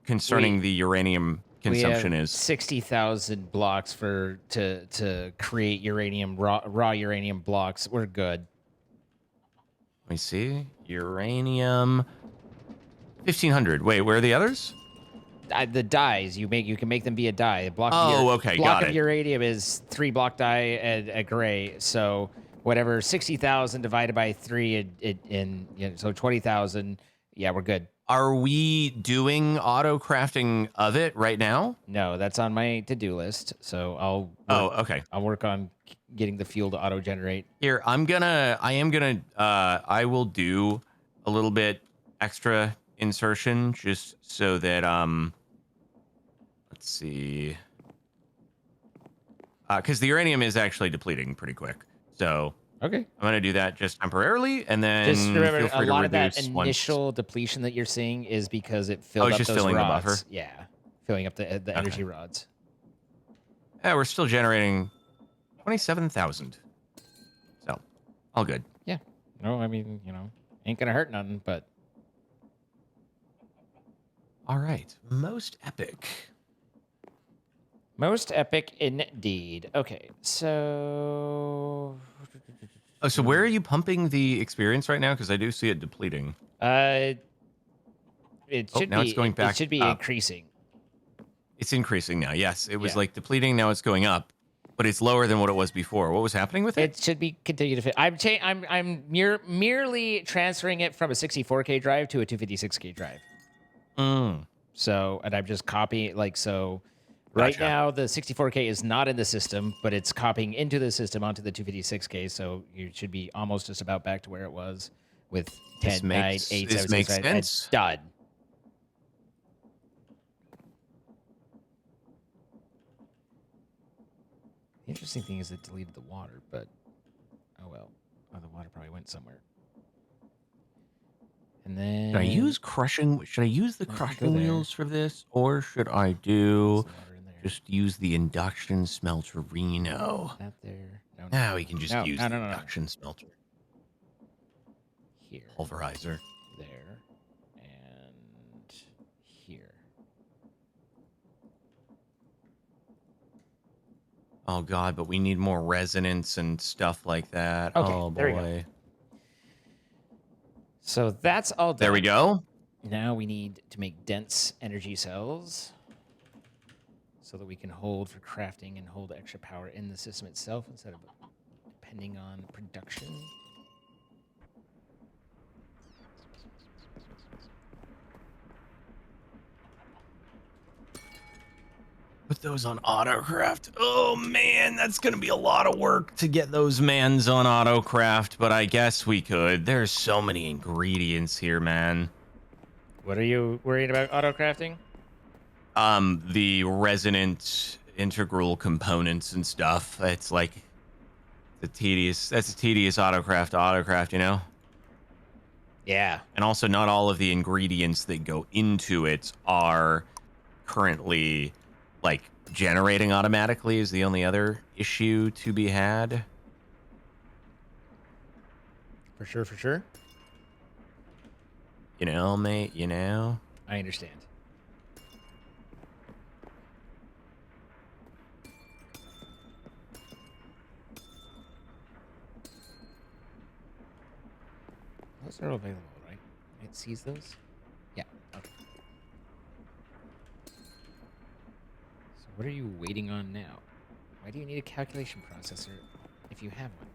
Speaker 1: concerning the uranium consumption
Speaker 2: we have
Speaker 1: is.
Speaker 2: 60,000 blocks to create uranium raw uranium blocks. We're good.
Speaker 1: Let me see. Uranium 1,500. Wait, where are the others?
Speaker 2: The dyes you can make them be a dye. A block
Speaker 1: Okay,
Speaker 2: block
Speaker 1: got
Speaker 2: of
Speaker 1: it.
Speaker 2: uranium is 3 block dye and a gray. So whatever 60,000 divided by 3 and so 20,000. Yeah, we're good.
Speaker 1: Are we doing auto crafting of it right now?
Speaker 2: No, that's on my to-do list. So
Speaker 1: Okay.
Speaker 2: I'll work on getting the fuel to auto generate.
Speaker 1: Here, I will do a little bit extra insertion just so that, let's see. Because the uranium is actually depleting pretty quick. So
Speaker 2: Okay.
Speaker 1: I'm going to do that just temporarily, and then
Speaker 2: Just remember,
Speaker 1: feel
Speaker 2: a
Speaker 1: free
Speaker 2: lot
Speaker 1: to
Speaker 2: of that
Speaker 1: reduce
Speaker 2: initial depletion that you're seeing is because it filled
Speaker 1: it's
Speaker 2: up
Speaker 1: just
Speaker 2: those
Speaker 1: filling the
Speaker 2: rods.
Speaker 1: buffer?
Speaker 2: Yeah, filling up the energy rods.
Speaker 1: Yeah, we're still generating 27,000. So, all good.
Speaker 2: Yeah. No, I mean, ain't gonna hurt nothing, but
Speaker 1: All right. Most epic.
Speaker 2: most epic indeed. Okay, so
Speaker 1: Oh, so where are you pumping the experience right now? Because I do see it depleting.
Speaker 2: it should
Speaker 1: now
Speaker 2: be
Speaker 1: it's going back
Speaker 2: it should be
Speaker 1: up.
Speaker 2: increasing.
Speaker 1: It's increasing now. Yes, it was
Speaker 2: Yeah.
Speaker 1: like depleting. Now it's going up, but it's lower than what it was before. What was happening with it?
Speaker 2: It should be continue to fit. I'm merely transferring it from a 64K drive to a 256K drive. So, and I'm just copying so. Right
Speaker 1: Gotcha.
Speaker 2: now, the 64K is not in the system, but it's copying into the system onto the 256K. So you should be almost just about back to where it was with 10, 9, 8, 7,
Speaker 1: This
Speaker 2: 6,
Speaker 1: makes
Speaker 2: 5,
Speaker 1: sense.
Speaker 2: done. The interesting thing is it deleted the water, but oh well. Oh, the water probably went somewhere. And then
Speaker 1: Should I use crushing? Should I use the
Speaker 2: go
Speaker 1: crushing
Speaker 2: there.
Speaker 1: wheels for this, or should I
Speaker 2: There's
Speaker 1: do
Speaker 2: the water in there.
Speaker 1: just use the induction smelterino?
Speaker 2: Not there. No.
Speaker 1: Now we can just use the
Speaker 2: no.
Speaker 1: induction smelter
Speaker 2: Here.
Speaker 1: pulverizer.
Speaker 2: There. And here.
Speaker 1: Oh god, but we need more resonance and stuff like that.
Speaker 2: Okay,
Speaker 1: Oh
Speaker 2: there we go.
Speaker 1: boy.
Speaker 2: So that's all done.
Speaker 1: There we go.
Speaker 2: Now we need to make dense energy cells so that we can hold for crafting and hold extra power in the system itself instead of depending on production.
Speaker 1: Put those on autocraft. Oh man, that's gonna be a lot of work to get those mans on autocraft, but I guess we could. There's so many ingredients here, man.
Speaker 2: What are you worried about autocrafting?
Speaker 1: The resonant integral components and stuff. It's like that's a tedious autocraft, you know?
Speaker 2: Yeah.
Speaker 1: And also not all of the ingredients that go into it are currently like generating automatically is the only other issue to be had.
Speaker 2: For sure, for sure.
Speaker 1: You know, mate, you know.
Speaker 2: I understand. Those are available, right? It sees those? Yeah, okay. So what are you waiting on now? Why do you need a calculation processor if you have one?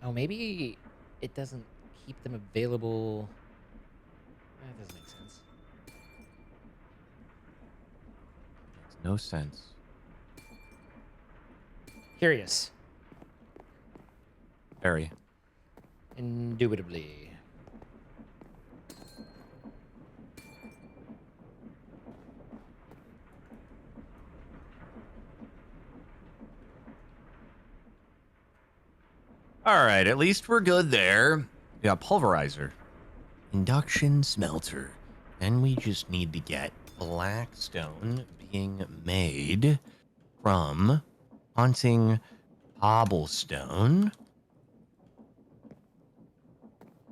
Speaker 2: Oh, maybe it doesn't keep them available. That doesn't make sense.
Speaker 1: Makes no sense.
Speaker 2: Curious.
Speaker 1: Very.
Speaker 2: Indubitably.
Speaker 1: All right, at least we're good there. We got pulverizer, induction smelter. Then we just need to get Blackstone being made from haunting cobblestone.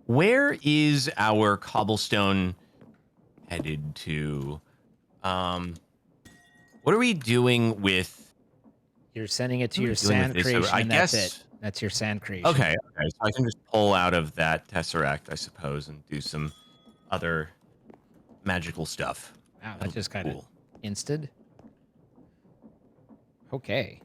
Speaker 1: Where is our cobblestone headed to? What are we doing with?
Speaker 2: You're sending it to
Speaker 1: What are
Speaker 2: your
Speaker 1: we doing with
Speaker 2: sand
Speaker 1: this?
Speaker 2: creation,
Speaker 1: I
Speaker 2: and
Speaker 1: guess.
Speaker 2: that's it. That's your sand creation.
Speaker 1: Okay, so I can just pull out of that tesseract, I suppose, and do some other magical stuff.
Speaker 2: Wow,
Speaker 1: That'll
Speaker 2: that's just
Speaker 1: be
Speaker 2: kind of instant. Okay.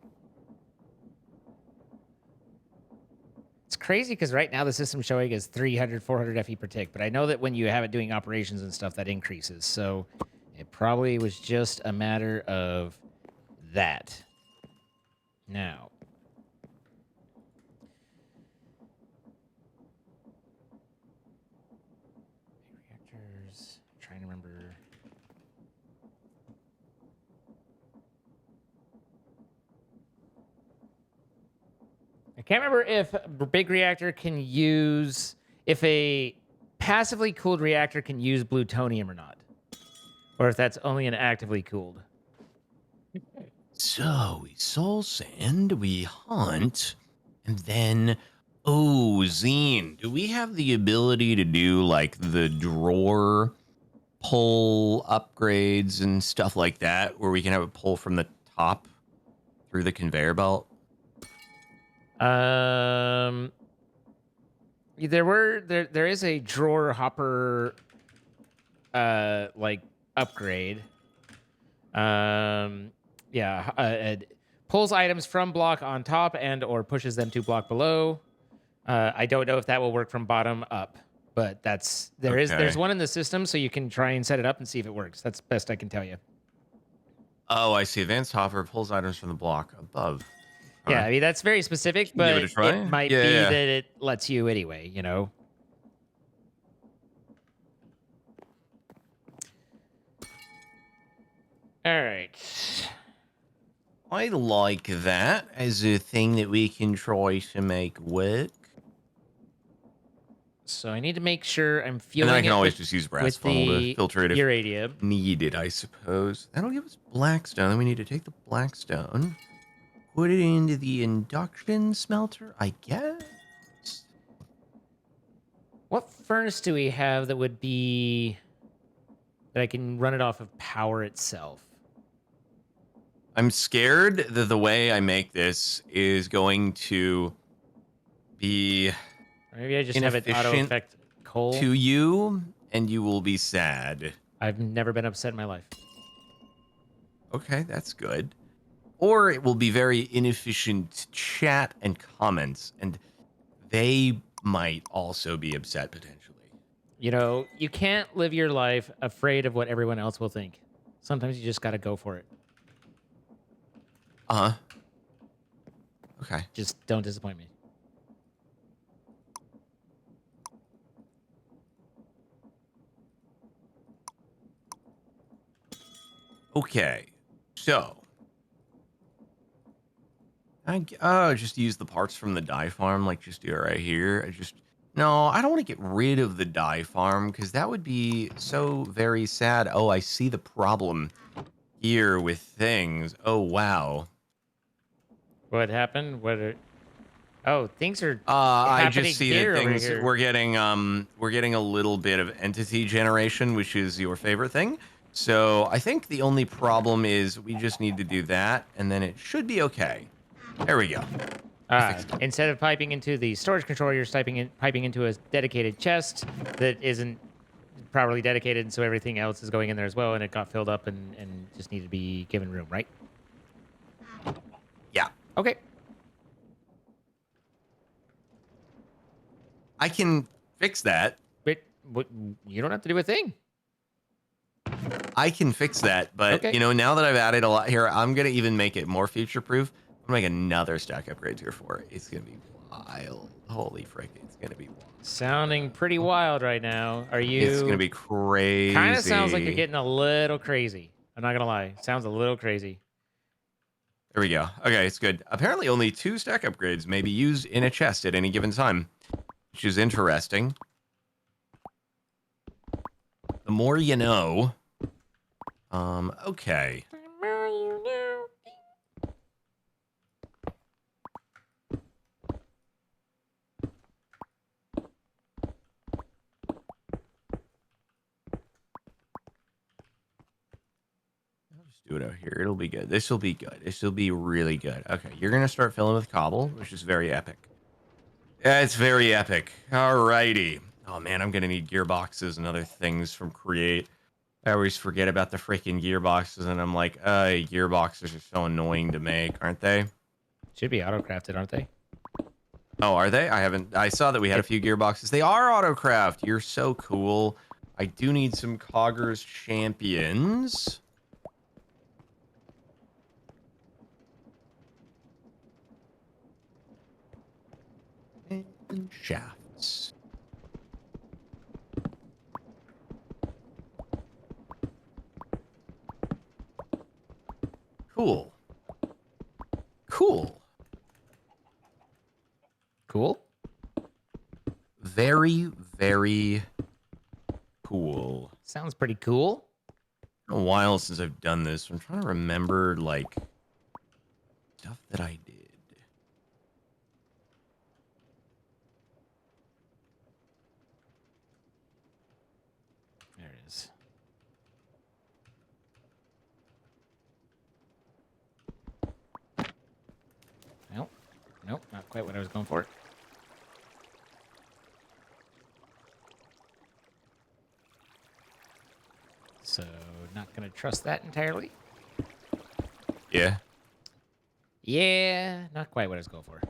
Speaker 2: It's crazy because right now the system's showing is 300, 400 FE per tick, but I know that when you have it doing operations and stuff, that increases. So it probably was just a matter of that. Now. Reactors. Trying to remember. I can't remember if a big reactor can use, if a passively cooled reactor can use plutonium or not, or if that's only an actively cooled.
Speaker 1: So we soul sand, we hunt, and then Zine, do we have the ability to do like the drawer pull upgrades and stuff like that, where we can have it pull from the top through the conveyor belt?
Speaker 2: There is a drawer hopper like upgrade. It pulls items from block on top and or pushes them to block below. I don't know if that will work from bottom up, but there's one in the system, so you can try and set it up and see if it works. That's best I can tell you.
Speaker 1: Oh, I see. Advanced hopper pulls items from the block above.
Speaker 2: Yeah,
Speaker 1: Alright.
Speaker 2: I mean that's very specific,
Speaker 1: Give
Speaker 2: but
Speaker 1: it a try.
Speaker 2: it might
Speaker 1: Yeah,
Speaker 2: be
Speaker 1: yeah.
Speaker 2: that it lets you anyway, you know. All right.
Speaker 1: I like that as a thing that we can try to make work.
Speaker 2: So I need to make sure I'm
Speaker 1: And
Speaker 2: fueling
Speaker 1: then I can
Speaker 2: it
Speaker 1: always
Speaker 2: with,
Speaker 1: just use brass
Speaker 2: with
Speaker 1: funnel to
Speaker 2: the
Speaker 1: filter it if
Speaker 2: uranium.
Speaker 1: needed, I suppose. That'll give us Blackstone. Then we need to take the Blackstone, put it into the induction smelter, I guess.
Speaker 2: What furnace do we have that would be that I can run it off of power itself?
Speaker 1: I'm scared that the way I make this is going to be
Speaker 2: Maybe I just have it auto
Speaker 1: inefficient
Speaker 2: affect coal.
Speaker 1: to you, and you will be sad.
Speaker 2: I've never been upset in my life.
Speaker 1: Okay, that's good. Or it will be very inefficient chat and comments, and they might also be upset potentially.
Speaker 2: You know, you can't live your life afraid of what everyone else will think. Sometimes you just got to go for it.
Speaker 1: Uh-huh. Okay.
Speaker 2: Just don't disappoint me.
Speaker 1: Okay. So, just use the parts from the dye farm, like just do it right here. No, I don't want to get rid of the dye farm because that would be so very sad. Oh, I see the problem here with things. Oh, wow.
Speaker 2: What happened? Oh, things are
Speaker 1: I
Speaker 2: happening
Speaker 1: just see that
Speaker 2: here over
Speaker 1: things
Speaker 2: here.
Speaker 1: we're getting a little bit of entity generation, which is your favorite thing. So I think the only problem is we just need to do that, and then it should be okay. There we go. I fixed it.
Speaker 2: Instead of piping into the storage controller, you're piping into a dedicated chest that isn't properly dedicated, and so everything else is going in there as well, and it got filled up and just needed to be given room, right?
Speaker 1: Yeah.
Speaker 2: Okay.
Speaker 1: I can fix that.
Speaker 2: But you don't have to do a thing.
Speaker 1: I can fix that, but
Speaker 2: Okay.
Speaker 1: now that I've added a lot here, I'm gonna even make it more future-proof. I'm gonna make another stack upgrade tier 4. It's gonna be wild. Holy frick, it's gonna be wild.
Speaker 2: Sounding pretty wild right now. Are you?
Speaker 1: It's gonna be crazy.
Speaker 2: Kind of sounds like you're getting a little crazy. I'm not gonna lie. Sounds a little crazy.
Speaker 1: There we go. Okay, it's good. Apparently, only 2 stack upgrades may be used in a chest at any given time, which is interesting. The more you know. Okay. I'll just do it out here. It'll be good. This will be good. This will be really good. Okay, you're going to start filling with cobble, which is very epic. Yeah, it's very epic. Alrighty. Oh, man, I'm going to need gearboxes and other things from Create. I always forget about the freaking gearboxes, and I'm like, gearboxes are so annoying to make, aren't they?
Speaker 2: Should be auto-crafted, aren't they?
Speaker 1: Oh, are they? I saw that we had a few gearboxes. They are autocraft. You're so cool. I do need some Coggers champions. And shafts. Cool. Cool.
Speaker 2: Cool.
Speaker 1: Very, very cool.
Speaker 2: Sounds pretty cool.
Speaker 1: It's been a while since I've done this. I'm trying to remember, like, stuff that I did.
Speaker 2: There it is. Nope, not quite what I was going for. So, not going to trust that entirely.
Speaker 1: Yeah.
Speaker 2: Yeah, not quite what I was going for.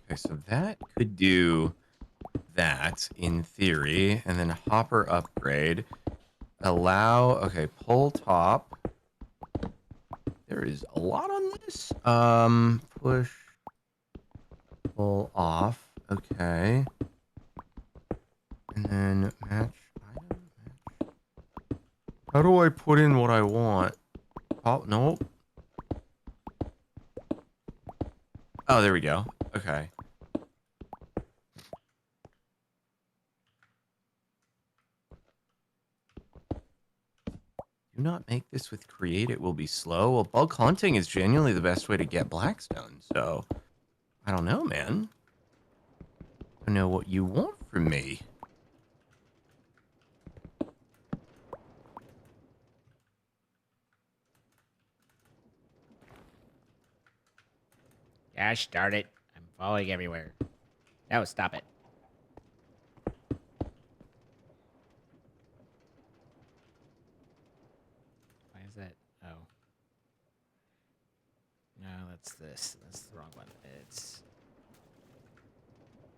Speaker 1: Okay, so that could do that in theory, and then hopper upgrade. Okay, pull top. There is a lot on this. Push, pull off. Okay. And then match item. Match. How do I put in what I want? Oh, nope. Oh, there we go. Okay. Do not make this with create. It will be slow. Well, bug hunting is genuinely the best way to get Blackstone, so I don't know, man. I don't know what you want from me.
Speaker 2: Gosh darn it. I'm falling everywhere. No, stop it. Why is that? Oh. No, that's this. That's the wrong one. It's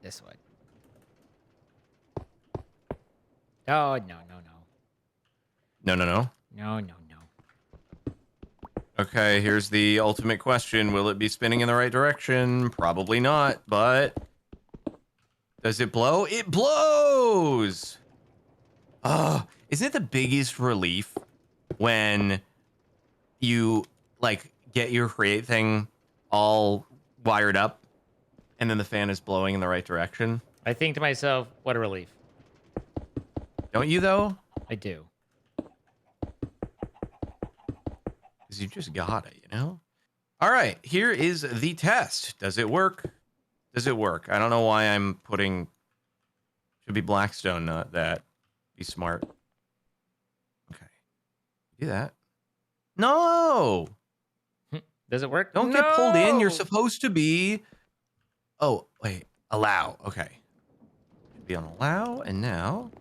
Speaker 2: this one. Oh, no, no, no.
Speaker 1: No, no, no.
Speaker 2: No, no, no.
Speaker 1: Okay, here's the ultimate question. Will it be spinning in the right direction? Probably not, but... Does it blow? It blows! Oh, isn't it the biggest relief when you, like, get your create thing all wired up and then the fan is blowing in the right direction?
Speaker 2: I think to myself, what a relief.
Speaker 1: Don't you, though?
Speaker 2: I do.
Speaker 1: Because you just got it, you know? All right, here is the test. Does it work? Does it work? I don't know why I'm putting... Should be Blackstone, not that. Be smart. Okay. Do that. No!
Speaker 2: Does it work?
Speaker 1: Don't get pulled in. You're supposed to be... Oh, wait. Allow. Okay. Should be on allow, and now...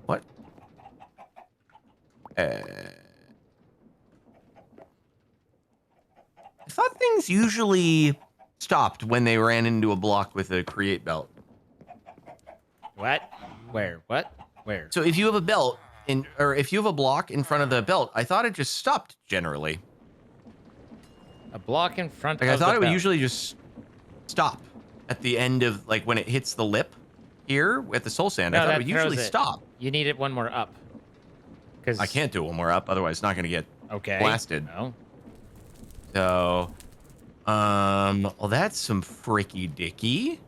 Speaker 1: What? I thought things usually stopped when they ran into a block with a create belt.
Speaker 2: What? Where? What? Where?
Speaker 1: So if you have a belt, or if you have a block in front of the belt, I thought it just stopped generally.
Speaker 2: A block in front
Speaker 1: Like,
Speaker 2: of
Speaker 1: I thought
Speaker 2: the
Speaker 1: it would
Speaker 2: belt.
Speaker 1: usually just stop at the end of, like, when it hits the lip here with the soul sand.
Speaker 2: No,
Speaker 1: I thought
Speaker 2: that
Speaker 1: it would usually
Speaker 2: throws it.
Speaker 1: stop.
Speaker 2: You need it one more up. Cause
Speaker 1: I can't do one more up, otherwise it's not going to get
Speaker 2: okay.
Speaker 1: blasted.
Speaker 2: No.
Speaker 1: So, well, that's some fricky dicky.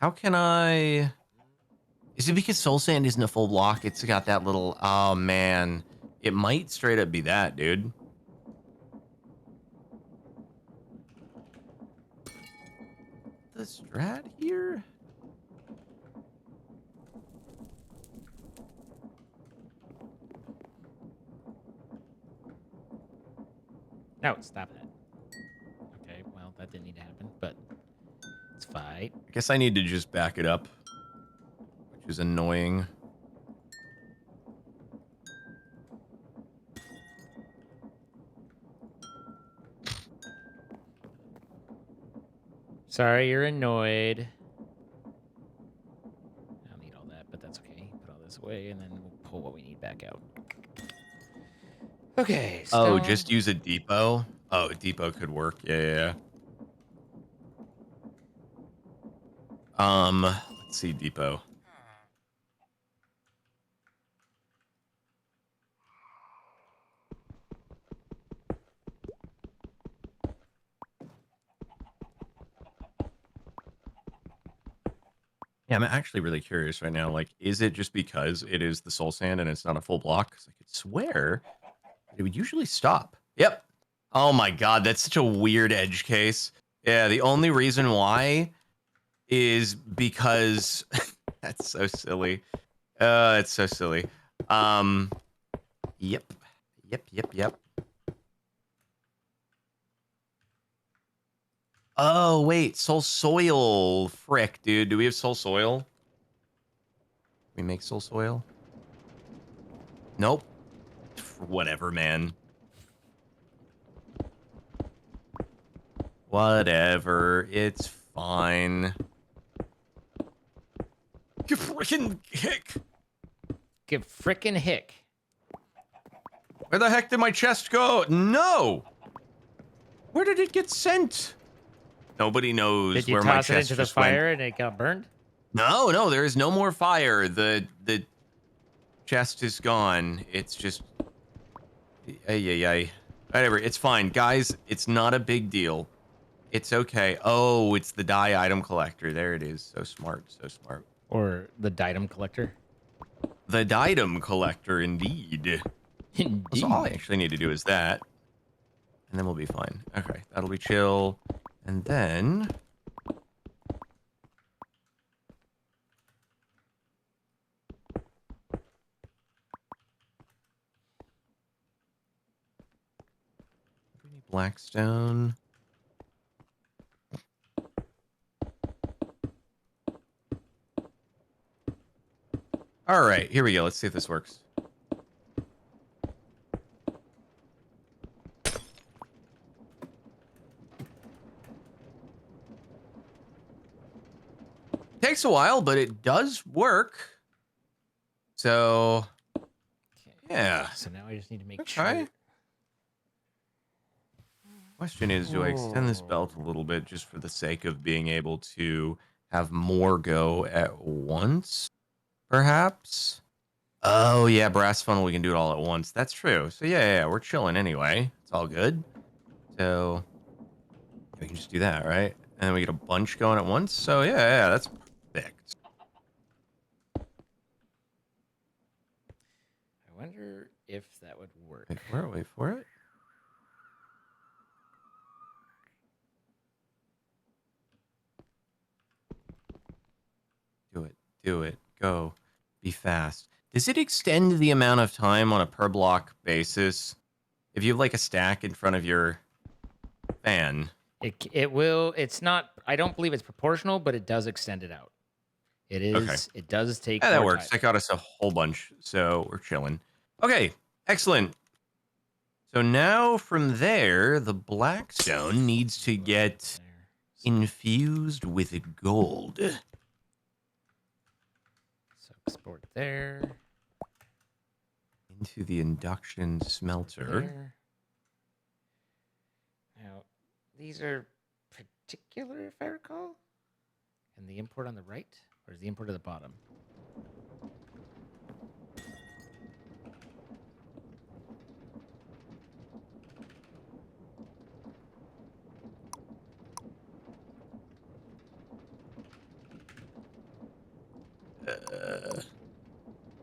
Speaker 1: How can I... Is it because soul sand isn't a full block? It's got that little... Oh, man. It might straight up be that, dude. The strat here?
Speaker 2: No, stop that. Okay, well, that didn't need to happen, but it's fine.
Speaker 1: I guess I need to just back it up, which is annoying.
Speaker 2: Sorry, you're annoyed. I don't need all that, but that's okay. Put all this away, and then we'll pull what we need back out. Okay.
Speaker 1: Oh,
Speaker 2: stone.
Speaker 1: just use a depot? Oh, a depot could work. Yeah. Let's see, depot. Yeah, I'm actually really curious right now. Like, is it just because it is the soul sand and it's not a full block? Because I could swear it would usually stop. Yep. Oh my god, that's such a weird edge case. Yeah, the only reason why is because that's so silly. It's so silly. Yep. Oh, wait, soul soil. Frick, dude. Do we have soul soil? We make soul soil? Nope. Whatever, man. Whatever. It's fine. You frickin' hick.
Speaker 2: Give frickin' hick.
Speaker 1: Where the heck did my chest go? No! Where did it get sent? Nobody knows
Speaker 2: Did you
Speaker 1: where my
Speaker 2: toss it
Speaker 1: chest
Speaker 2: into the
Speaker 1: just went.
Speaker 2: fire and it got burned?
Speaker 1: No, there is no more fire. The chest is gone. It's just... Ay. Whatever, it's fine. Guys, it's not a big deal. It's okay. Oh, it's the dye item collector. There it is. So smart.
Speaker 2: Or the ditum collector?
Speaker 1: The ditum collector, indeed.
Speaker 2: Indeed.
Speaker 1: So all I actually need to do is that. and then we'll be fine. Okay, that'll be chill. And then... we need Blackstone. All right, here we go. Let's see if this works. Takes a while, but it does work. So, yeah.
Speaker 2: So now I just need to make
Speaker 1: Okay.
Speaker 2: sure.
Speaker 1: Question is, do I extend this belt a little bit just for the sake of being able to have more go at once? Perhaps? Oh, yeah, brass funnel, we can do it all at once. That's true. So, yeah, we're chilling anyway. It's all good. So, we can just do that, right? And then we get a bunch going at once. So, yeah, that's perfect.
Speaker 2: I wonder if that would work.
Speaker 1: Wait for it. Do it. Go. Be fast. Does it extend the amount of time on a per block basis? If you have like a stack in front of your fan.
Speaker 2: It will. It's not. I don't believe it's proportional, but it does extend it out. It is.
Speaker 1: Okay.
Speaker 2: It does take.
Speaker 1: Yeah, that
Speaker 2: more
Speaker 1: works.
Speaker 2: time.
Speaker 1: That got us a whole bunch, so we're chilling. Okay, excellent. So now from there, the Blackstone needs to get infused with gold.
Speaker 2: So export there.
Speaker 1: Into the induction smelter.
Speaker 2: There. Now, these are particular, if I recall. And the import on the right, or is the import at the bottom?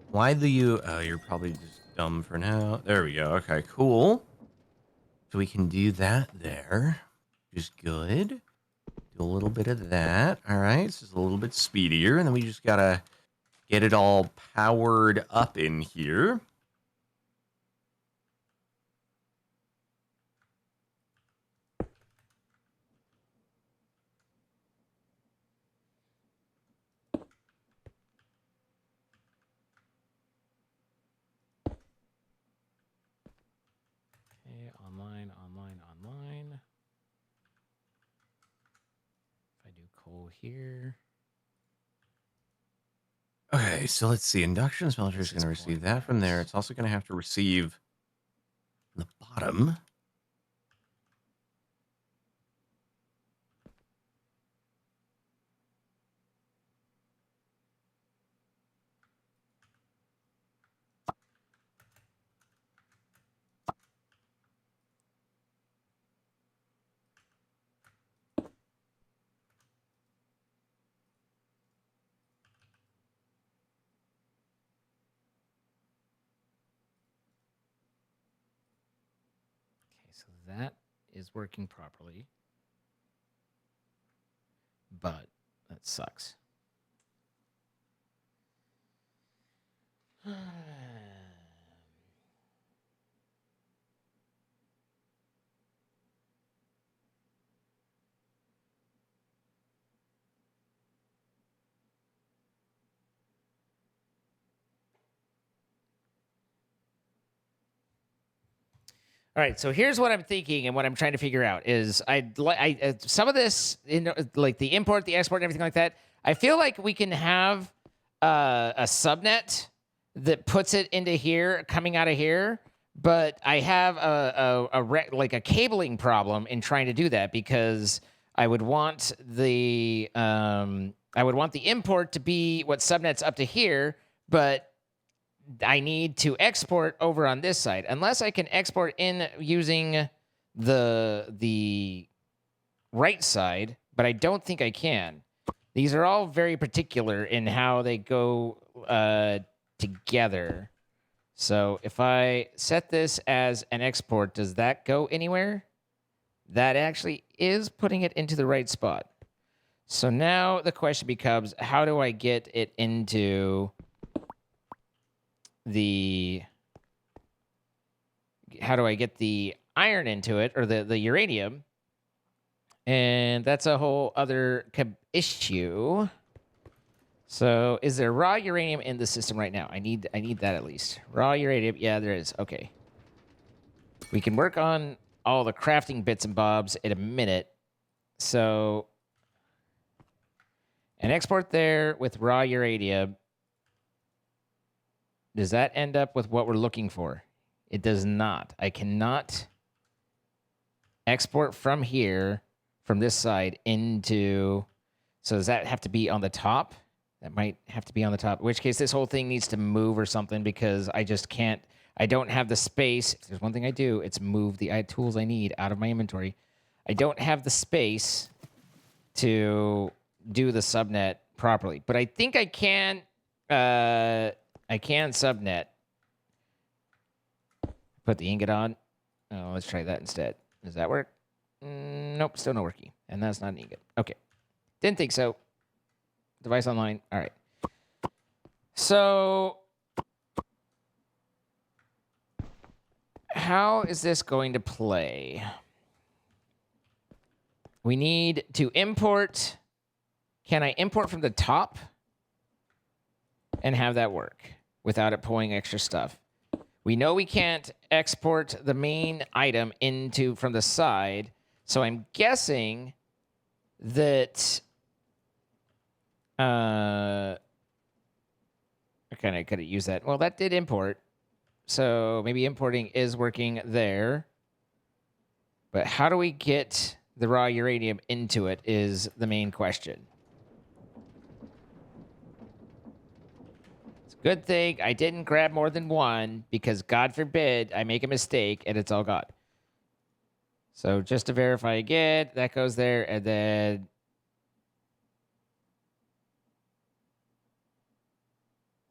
Speaker 1: Why do you... Oh, you're probably just dumb for now. There we go. Okay, cool. So we can do that there. Which is good. Do a little bit of that. All right, this is a little bit speedier. And then we just got to get it all powered up in here.
Speaker 2: Okay, online. If I do coal here.
Speaker 1: Okay, so let's see. Induction smelter is
Speaker 2: This is
Speaker 1: going to receive
Speaker 2: point
Speaker 1: that from there.
Speaker 2: out.
Speaker 1: It's also going to have to receive the bottom.
Speaker 2: Okay, so that is working properly. But that sucks. All right, so here's what I'm thinking and what I'm trying to figure out is some of this, like the import, the export, and everything like that. I feel like we can have a subnet that puts it into here, coming out of here. But I have a cabling problem in trying to do that because I would want the import to be what subnets up to here, but I need to export over on this side. Unless I can export in using the right side, but I don't think I can. These are all very particular in how they go together. So if I set this as an export, does that go anywhere? That actually is putting it into the right spot. So now the question becomes, how do I get it into the... How do I get the iron into it, or the uranium? And that's a whole other issue. So is there raw uranium in the system right now? I need that at least. Raw uranium, yeah, there is. Okay. We can work on all the crafting bits and bobs in a minute. So an export there with raw uranium. Does that end up with what we're looking for? It does not. I cannot export from here, from this side, into... So does that have to be on the top? That might have to be on the top, in which case this whole thing needs to move or something, because I just can't... I don't have the space. If there's one thing I do, it's move the tools I need out of my inventory. I don't have the space to do the subnet properly, but I think I can subnet. Put the ingot on. Oh, let's try that instead. Does that work? Nope, still not working. And that's not an ingot. Okay. Didn't think so. Device online. All right. So how is this going to play? We need to import. Can I import from the top and have that work without it pulling extra stuff? We know we can't export the main item into from the side, so I'm guessing that I kind of could have used that. Well, that did import, so maybe importing is working there. But how do we get the raw uranium into it is the main question. Good thing I didn't grab more than one, because God forbid I make a mistake and it's all gone. So just to verify again, that goes there, and then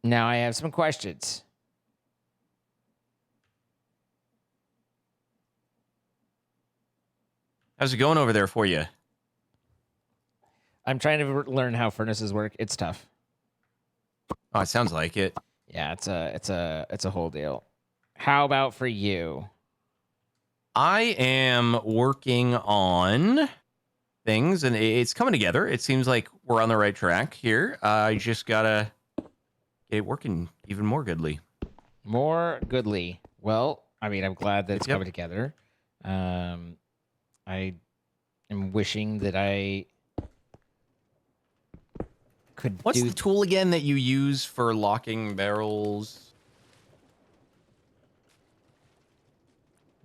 Speaker 2: now I have some questions.
Speaker 1: How's it going over there for you?
Speaker 2: I'm trying to learn how furnaces work. It's tough.
Speaker 1: Oh, it sounds like it.
Speaker 2: Yeah, it's a whole deal. How about for you?
Speaker 1: I am working on things, and it's coming together. It seems like we're on the right track here. I just gotta get it working even more goodly.
Speaker 2: More goodly. Well, I mean, I'm glad that it's
Speaker 1: Yep.
Speaker 2: coming together. I am wishing that I could
Speaker 1: What's
Speaker 2: do
Speaker 1: the tool again that you use for locking barrels?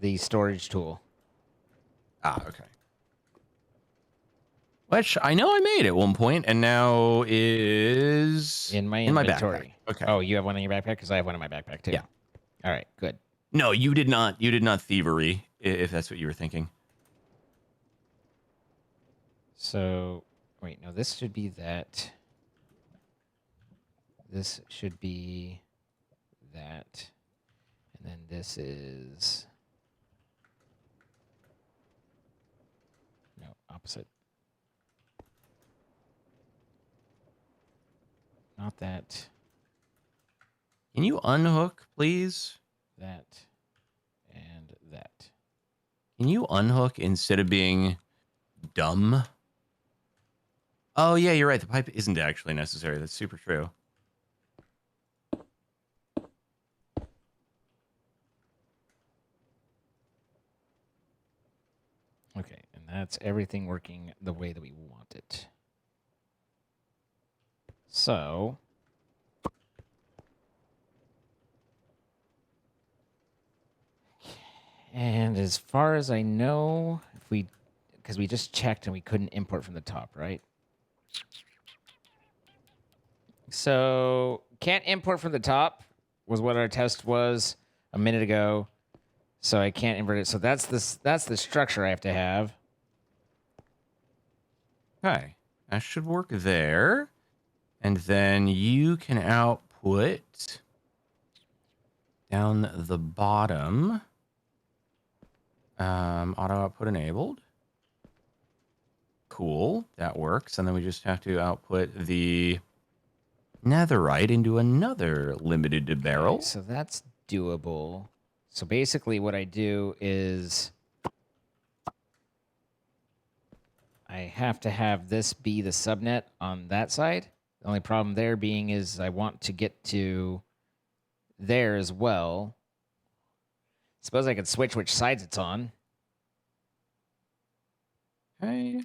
Speaker 2: the storage tool.
Speaker 1: Ah, okay. Which I know I made at one point, and now is
Speaker 2: In my
Speaker 1: backpack.
Speaker 2: inventory.
Speaker 1: Okay.
Speaker 2: Oh, you have one in your backpack? Because I have one in my backpack too.
Speaker 1: Yeah.
Speaker 2: All right, good.
Speaker 1: No, you did not. You did not thievery, if that's what you were thinking.
Speaker 2: So, wait, no, this should be that. This should be that. And then this is... No, opposite. Not that.
Speaker 1: Can you unhook, please?
Speaker 2: That. And that.
Speaker 1: Can you unhook instead of being dumb? Oh, yeah, you're right. The pipe isn't actually necessary. That's super true.
Speaker 2: Okay, and that's everything working the way that we want it. So... And as far as I know, because we just checked and we couldn't import from the top, right? So can't import from the top was what our test was a minute ago. So I can't invert it. So that's the structure I have to have.
Speaker 1: Okay, that should work there. And then you can output down the bottom. Auto output enabled. Cool, that works. And then we just have to output the netherite into another limited to barrel.
Speaker 2: Okay, so that's doable. So basically what I do is I have to have this be the subnet on that side. The only problem there being is I want to get to there as well. Suppose I could switch which sides it's on.
Speaker 1: Okay.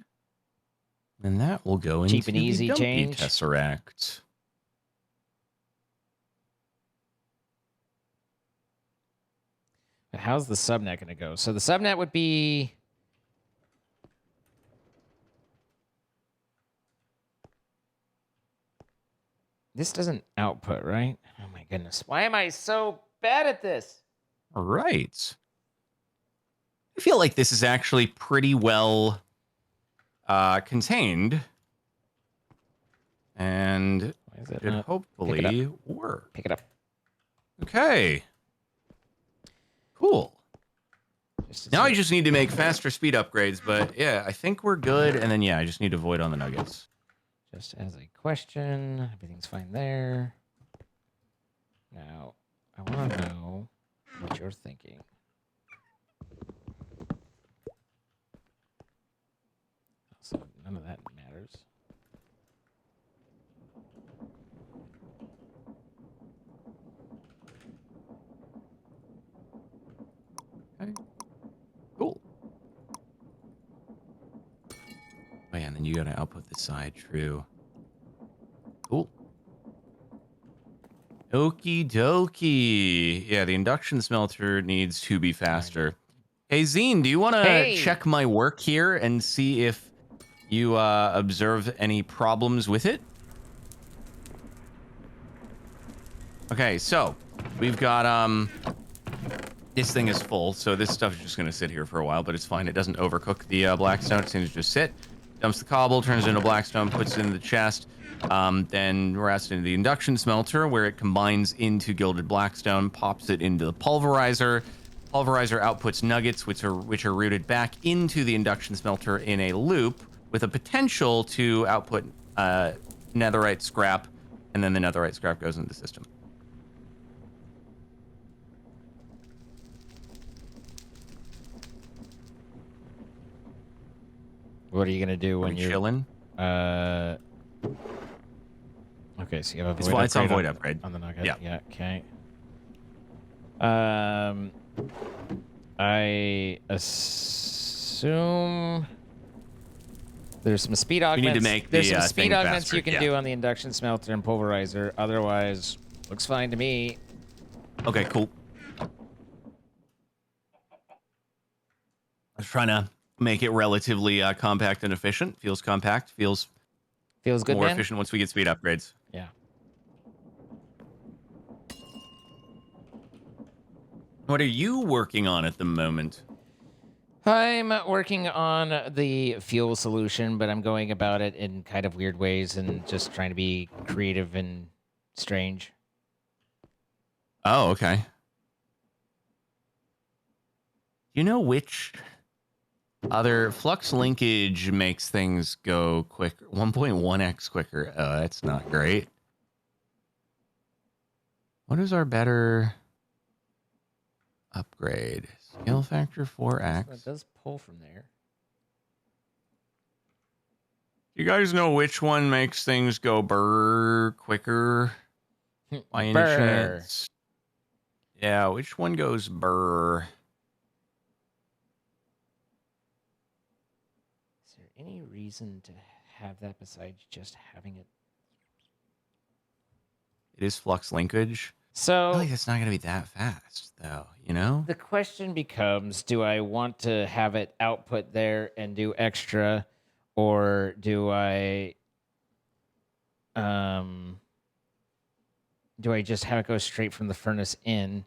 Speaker 1: And that will go into
Speaker 2: Cheap and easy
Speaker 1: the dumpy
Speaker 2: change.
Speaker 1: tesseract.
Speaker 2: But how's the subnet going to go? So the subnet would be... This doesn't output, right? Oh my goodness. Why am I so bad at this?
Speaker 1: All right. I feel like this is actually pretty well contained. And
Speaker 2: Why is it
Speaker 1: should
Speaker 2: not?
Speaker 1: hopefully work.
Speaker 2: Pick it up.
Speaker 1: Okay. Cool. Now I just need to make faster speed upgrades, but yeah, I think we're good. And then, yeah, I just need to void on the nuggets.
Speaker 2: Just as a question, everything's fine there. Now, I want to know what you're thinking. So none of that matters.
Speaker 1: Okay. Cool. Oh, yeah, and then you got to output the side, true. Cool. Okie dokie. Yeah, the induction smelter needs to be faster. Hey, Zine, do you want to check my work here and see if you observe any problems with it? Okay, so we've got this thing is full, so this stuff is just gonna sit here for a while, but it's fine. It doesn't overcook the Blackstone. It seems to just sit. Dumps the cobble, turns it into Blackstone, puts it in the chest, then routes it into the induction smelter, where it combines into gilded Blackstone, pops it into the pulverizer. Pulverizer outputs nuggets, which are routed back into the induction smelter in a loop, with a potential to output netherite scrap, and then the netherite scrap goes into the system.
Speaker 2: What are you gonna do when you're
Speaker 1: chilling?
Speaker 2: Okay, so you have a void
Speaker 1: It's on void upgrade
Speaker 2: on the nugget.
Speaker 1: Yeah.
Speaker 2: Yeah. Okay. I assume there's some speed augments.
Speaker 1: We need to make
Speaker 2: there's
Speaker 1: the
Speaker 2: some speed
Speaker 1: thing
Speaker 2: augments
Speaker 1: faster,
Speaker 2: you can
Speaker 1: yeah.
Speaker 2: do on the induction smelter and pulverizer. Otherwise, looks fine to me.
Speaker 1: Okay, cool. I was trying to make it relatively compact and efficient. Feels compact. Feels
Speaker 2: good,
Speaker 1: more
Speaker 2: man?
Speaker 1: efficient once we get speed upgrades.
Speaker 2: Yeah.
Speaker 1: What are you working on at the moment?
Speaker 2: I'm working on the fuel solution, but I'm going about it in kind of weird ways and just trying to be creative and strange.
Speaker 1: Oh, okay. You know which other flux linkage makes things go quicker? 1.1x quicker. That's not great. What is our better upgrade? Scale factor 4x.
Speaker 2: It does pull from there.
Speaker 1: You guys know which one makes things go burr quicker? By any
Speaker 2: Burr.
Speaker 1: chance? Yeah, which one goes burr?
Speaker 2: Is there any reason to have that besides just having it?
Speaker 1: It is flux linkage. I
Speaker 2: So
Speaker 1: feel like it's not going to be that fast, though, you know?
Speaker 2: the question becomes, do I want to have it output there and do extra, or do I just have it go straight from the furnace in?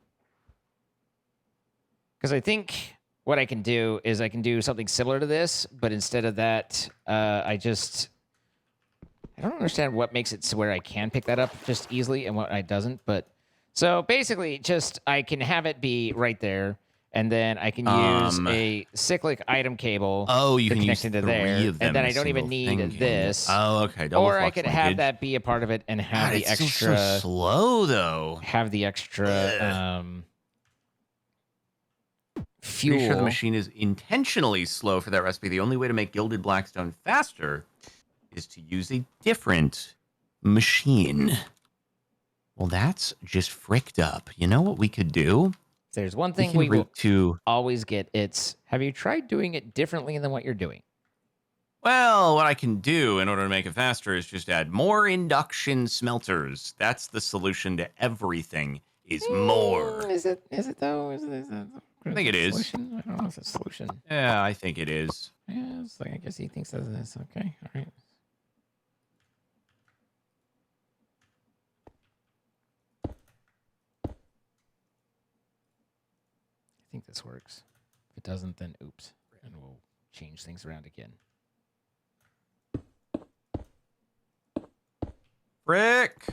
Speaker 2: Because I think what I can do is I can do something similar to this, but instead of that, I don't understand what makes it so where I can pick that up just easily and what I doesn't. But so basically, just I can have it be right there, and then I can use a cyclic item cable
Speaker 1: Oh, you
Speaker 2: to
Speaker 1: can use
Speaker 2: connect into
Speaker 1: 3
Speaker 2: there,
Speaker 1: of them
Speaker 2: and then
Speaker 1: in a
Speaker 2: I don't even
Speaker 1: single
Speaker 2: need
Speaker 1: thing, can you?
Speaker 2: this.
Speaker 1: Oh, okay, double
Speaker 2: Or I
Speaker 1: flux
Speaker 2: could have
Speaker 1: linkage.
Speaker 2: that be a part of it and have
Speaker 1: God,
Speaker 2: the
Speaker 1: it's still so
Speaker 2: extra,
Speaker 1: slow, though. Ugh. Pretty sure the
Speaker 2: fuel.
Speaker 1: machine is intentionally slow for that recipe. The only way to make gilded Blackstone faster is to use a different machine. Well, that's just fricked up. You know what we could do?
Speaker 2: If there's one
Speaker 1: We
Speaker 2: thing
Speaker 1: can
Speaker 2: we will
Speaker 1: route to...
Speaker 2: always get, it's, have you tried doing it differently than what you're doing?
Speaker 1: Well, what I can do in order to make it faster is just add more induction smelters. That's the solution to everything, is more.
Speaker 2: Is it though? Is it
Speaker 1: I think it
Speaker 2: a
Speaker 1: is.
Speaker 2: solution? I don't know if it's a solution.
Speaker 1: Yeah, I think it is.
Speaker 2: Yeah, it's like, I guess he thinks that's okay. All right. I think this works. If it doesn't, then oops. And we'll change things around again.
Speaker 1: Frick!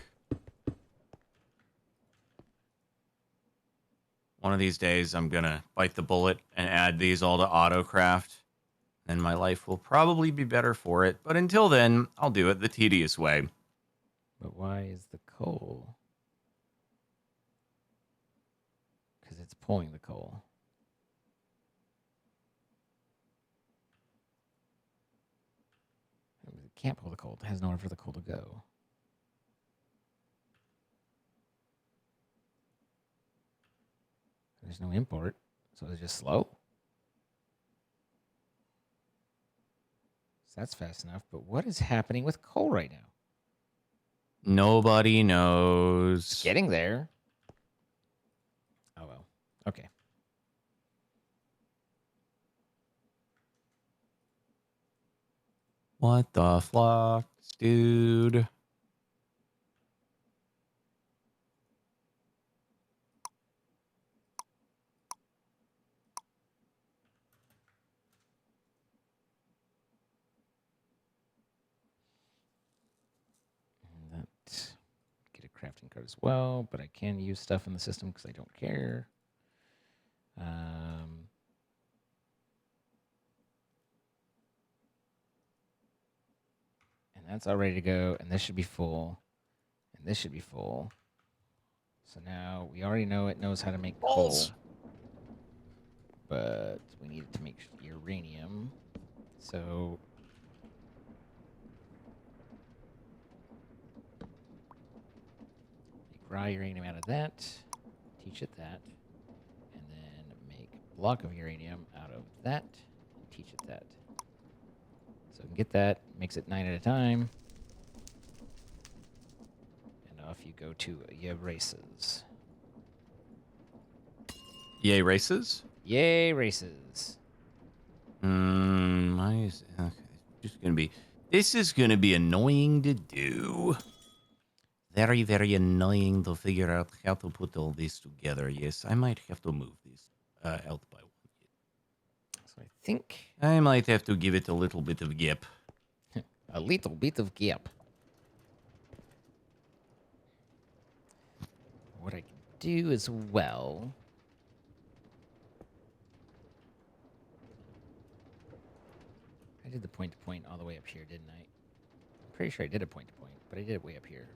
Speaker 1: One of these days, I'm gonna bite the bullet and add these all to AutoCraft. Then my life will probably be better for it. But until then, I'll do it the tedious way.
Speaker 2: But why is the coal? Because it's pulling the coal. It can't pull the coal. It has nowhere for the coal to go. There's no import, so it's just slow. So that's fast enough. But what is happening with coal right now?
Speaker 1: Nobody knows.
Speaker 2: It's getting there. Oh, well. Okay.
Speaker 1: What the flux, dude?
Speaker 2: That, get a crafting card as well, but I can use stuff in the system because I don't care. And that's all ready to go, and this should be full, and this should be full. So now we already know it knows how to make coal, but we need it to make uranium. So make raw uranium out of that, teach it that, and then make a block of uranium out of that, and teach it that. So we can get that, makes it 9 at a time. And off you go to your races.
Speaker 1: Yay, races?
Speaker 2: Yay, races.
Speaker 1: Why is okay? Just gonna be. This is gonna be annoying to do. Very, very annoying to figure out how to put all this together. Yes, I might have to move this out by one.
Speaker 2: So I think
Speaker 1: I might have to give it a little bit of gap.
Speaker 2: a little bit of gap. What I can do as well. I did the point to point all the way up here, didn't I? I'm pretty sure I did a point to point, but I did it way up here.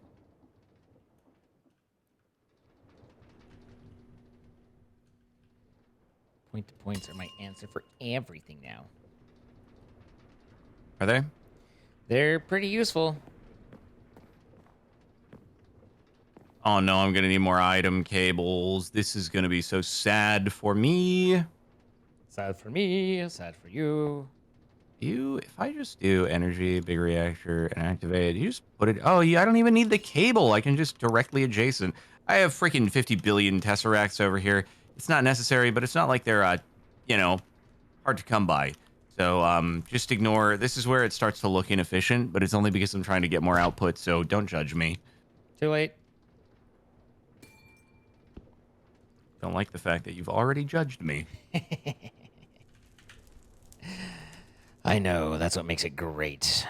Speaker 2: Point to points are my answer for everything now.
Speaker 1: Are they?
Speaker 2: They're pretty useful.
Speaker 1: Oh no, I'm gonna need more item cables. This is gonna be so sad for me.
Speaker 2: Sad for me, sad for you.
Speaker 1: If I just do energy, big reactor, and activate, you just put it. Oh, yeah, I don't even need the cable. I can just directly adjacent. I have freaking 50 billion tesseracts over here. It's not necessary, but it's not like they're, hard to come by. So, just ignore. This is where it starts to look inefficient, but it's only because I'm trying to get more output. So don't judge me.
Speaker 2: Too late.
Speaker 1: Don't like the fact that you've already judged me.
Speaker 2: I know, that's what makes it great.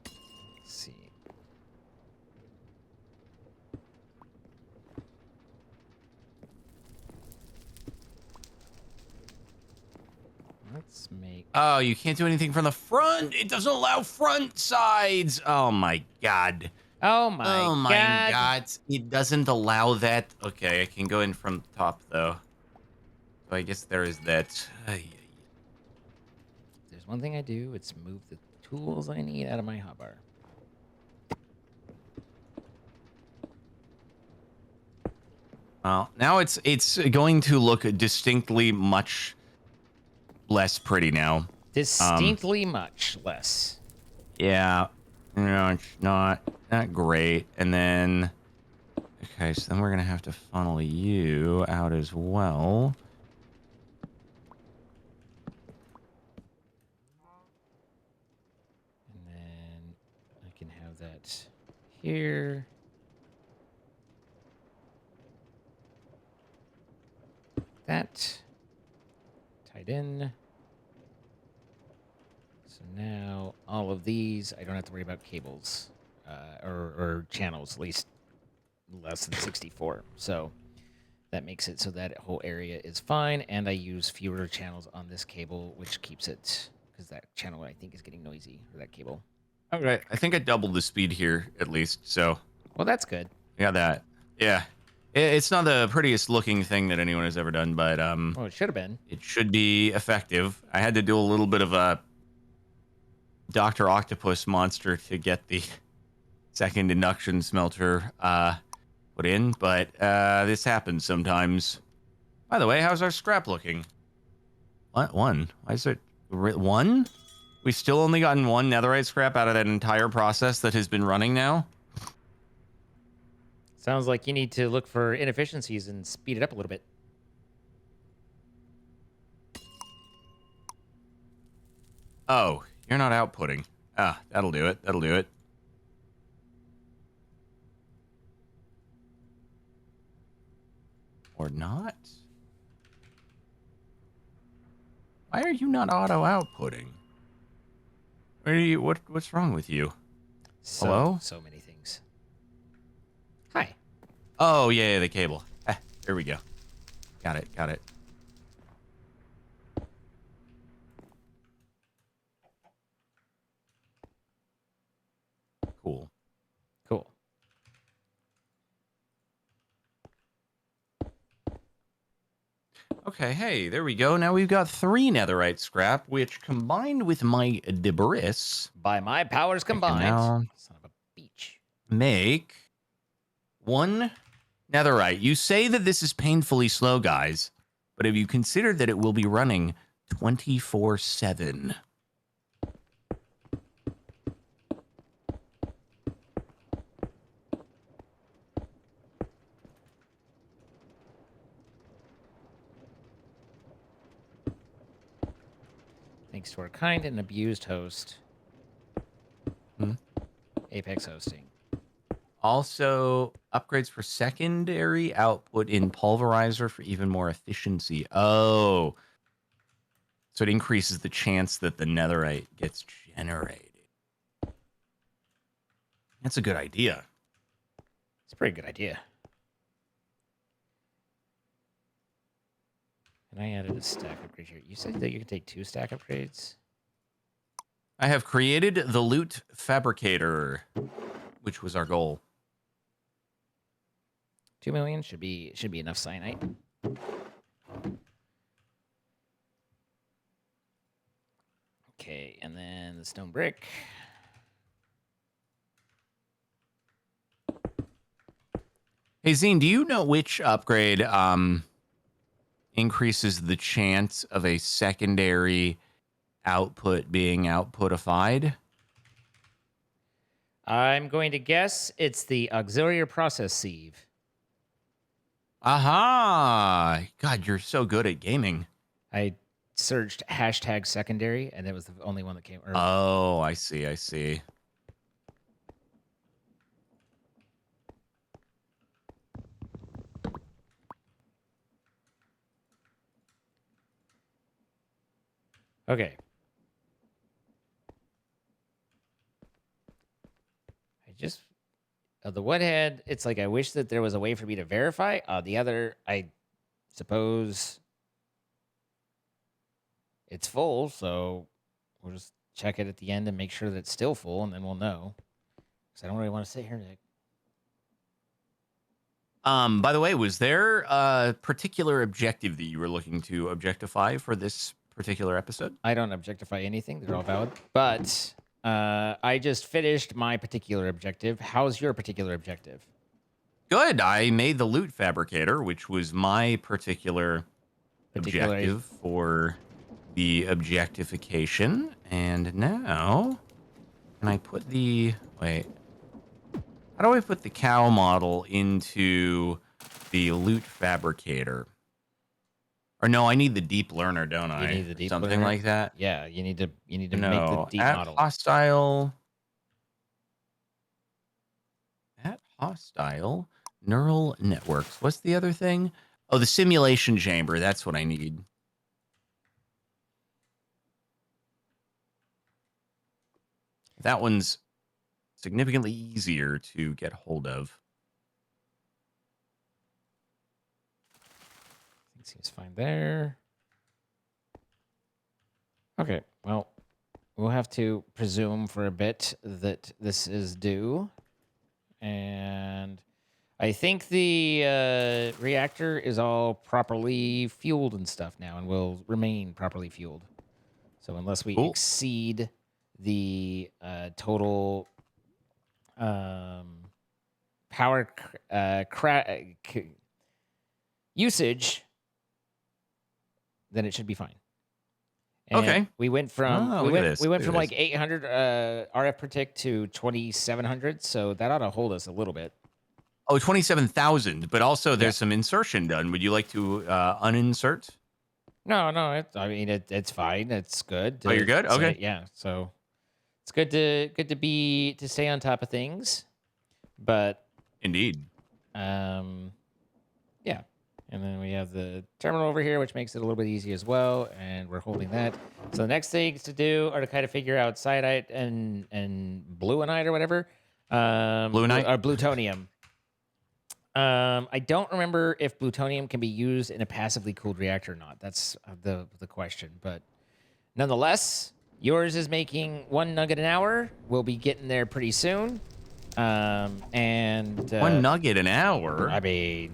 Speaker 2: Let's see. Let's make.
Speaker 1: Oh, you can't do anything from the front. It doesn't allow front sides. Oh my god.
Speaker 2: Oh my
Speaker 1: Oh my
Speaker 2: god.
Speaker 1: god. It doesn't allow that. Okay, I can go in from the top though. So I guess there is that.
Speaker 2: If there's one thing I do, it's move the tools I need out of my hotbar.
Speaker 1: Well, now it's going to look distinctly much less pretty now.
Speaker 2: Distinctly much less.
Speaker 1: Yeah. No, it's not great. And then okay, so then we're gonna have to funnel you out as well.
Speaker 2: And then I can have that here. That tied in. So now all of these, I don't have to worry about cables or channels, at least less than 64. So that makes it so that whole area is fine. And I use fewer channels on this cable, which keeps it, because that channel I think is getting noisy, or that cable.
Speaker 1: All right, I think I doubled the speed here at least. So
Speaker 2: Well, that's good.
Speaker 1: yeah, that. Yeah. It's not the prettiest looking thing that anyone has ever done, but
Speaker 2: Well, it should have been.
Speaker 1: it should be effective. I had to do a little bit of a Dr. Octopus monster to get the second induction smelter put in, but this happens sometimes. By the way, how's our scrap looking? What? One? Why is it one? We've still only gotten one netherite scrap out of that entire process that has been running now?
Speaker 2: Sounds like you need to look for inefficiencies and speed it up a little bit.
Speaker 1: Oh, you're not outputting. Ah, that'll do it. That'll do it. Or not? Why are you not auto outputting? Where are you? What's wrong with you? Hello?
Speaker 2: So many things. Hi.
Speaker 1: Oh yeah, the cable. Ah, here we go. Got it. Got it. Cool.
Speaker 2: Cool.
Speaker 1: Okay, hey, there we go. Now we've got 3 netherite scrap, which combined with my debris
Speaker 2: By my powers combined.
Speaker 1: now
Speaker 2: Son of a beach.
Speaker 1: make 1 netherite. You say that this is painfully slow, guys, but have you considered that it will be running 24/7?
Speaker 2: Thanks to our kind and abused host,
Speaker 1: Hmm?
Speaker 2: Apex Hosting.
Speaker 1: Also, upgrades for secondary output in pulverizer for even more efficiency. Oh, so it increases the chance that the netherite gets generated. That's a good idea.
Speaker 2: It's a pretty good idea. And I added a stack upgrade here. You said that you could take 2 stack upgrades?
Speaker 1: I have created the loot fabricator, which was our goal.
Speaker 2: 2 million should be enough cyanite. Okay, and then the stone brick.
Speaker 1: Hey, Zine, do you know which upgrade increases the chance of a secondary output being outputified?
Speaker 2: I'm going to guess it's the auxiliary process sieve.
Speaker 1: Aha! God, you're so good at gaming.
Speaker 2: I searched hashtag secondary, and it was the only one that came.
Speaker 1: Oh, I see, I see.
Speaker 2: Okay. I just the one hand, it's like I wish that there was a way for me to verify. The other, I suppose it's full, so we'll just check it at the end and make sure that it's still full, and then we'll know. Because I don't really want to sit here, Nick.
Speaker 1: By the way, was there a particular objective that you were looking to objectify for this particular episode?
Speaker 2: I don't objectify anything. They're all valid. But I just finished my particular objective. How's your particular objective?
Speaker 1: Good. I made the loot fabricator, which was my particular objective for the objectification. And now, can I put the... Wait. How do I put the cow model into the loot fabricator? Or no, I need the deep learner, don't I?
Speaker 2: You need the deep
Speaker 1: Something
Speaker 2: learner?
Speaker 1: like that.
Speaker 2: Yeah, you need to make the
Speaker 1: No,
Speaker 2: deep
Speaker 1: at
Speaker 2: model.
Speaker 1: hostile neural networks. What's the other thing? Oh, the simulation chamber. That's what I need. That one's significantly easier to get hold of.
Speaker 2: Seems fine there. Okay, well, we'll have to presume for a bit that this is due. And I think the reactor is all properly fueled and stuff now and will remain properly fueled. So unless we exceed the total power usage, then it should be fine. And
Speaker 1: okay.
Speaker 2: We went from we went from
Speaker 1: this.
Speaker 2: like 800 RF per tick to 2,700, so that ought to hold us a little bit.
Speaker 1: Oh, 27,000, but also there's some insertion done. Would you like to uninsert?
Speaker 2: No, it's fine. It's good.
Speaker 1: Oh, you're good? Okay.
Speaker 2: Yeah, so it's good to stay on top of things. But
Speaker 1: indeed.
Speaker 2: Yeah. And then we have the terminal over here, which makes it a little bit easy as well, and we're holding that. So the next things to do are to kind of figure out cyanide and bluonite or whatever.
Speaker 1: Bluonite?
Speaker 2: Or plutonium. I don't remember if plutonium can be used in a passively cooled reactor or not. That's the question. But nonetheless, yours is making 1 nugget an hour. We'll be getting there pretty soon. And
Speaker 1: 1 nugget an hour?
Speaker 2: I mean,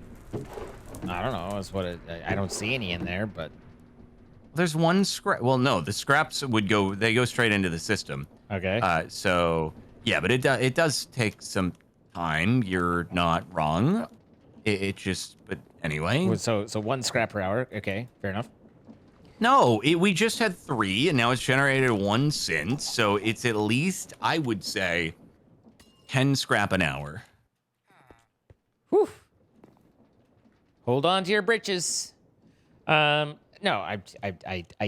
Speaker 2: I don't know. That's what I don't see any in there, but
Speaker 1: there's 1 scrap. Well, no, the scraps they go straight into the system.
Speaker 2: Okay.
Speaker 1: So yeah, but it does take some time. You're not wrong. But anyway.
Speaker 2: So 1 scrap per hour. Okay, fair enough.
Speaker 1: No, we just had 3, and now it's generated 1 cent. So it's at least, I would say, 10 scrap an hour.
Speaker 2: Whew. Hold on to your britches. No, I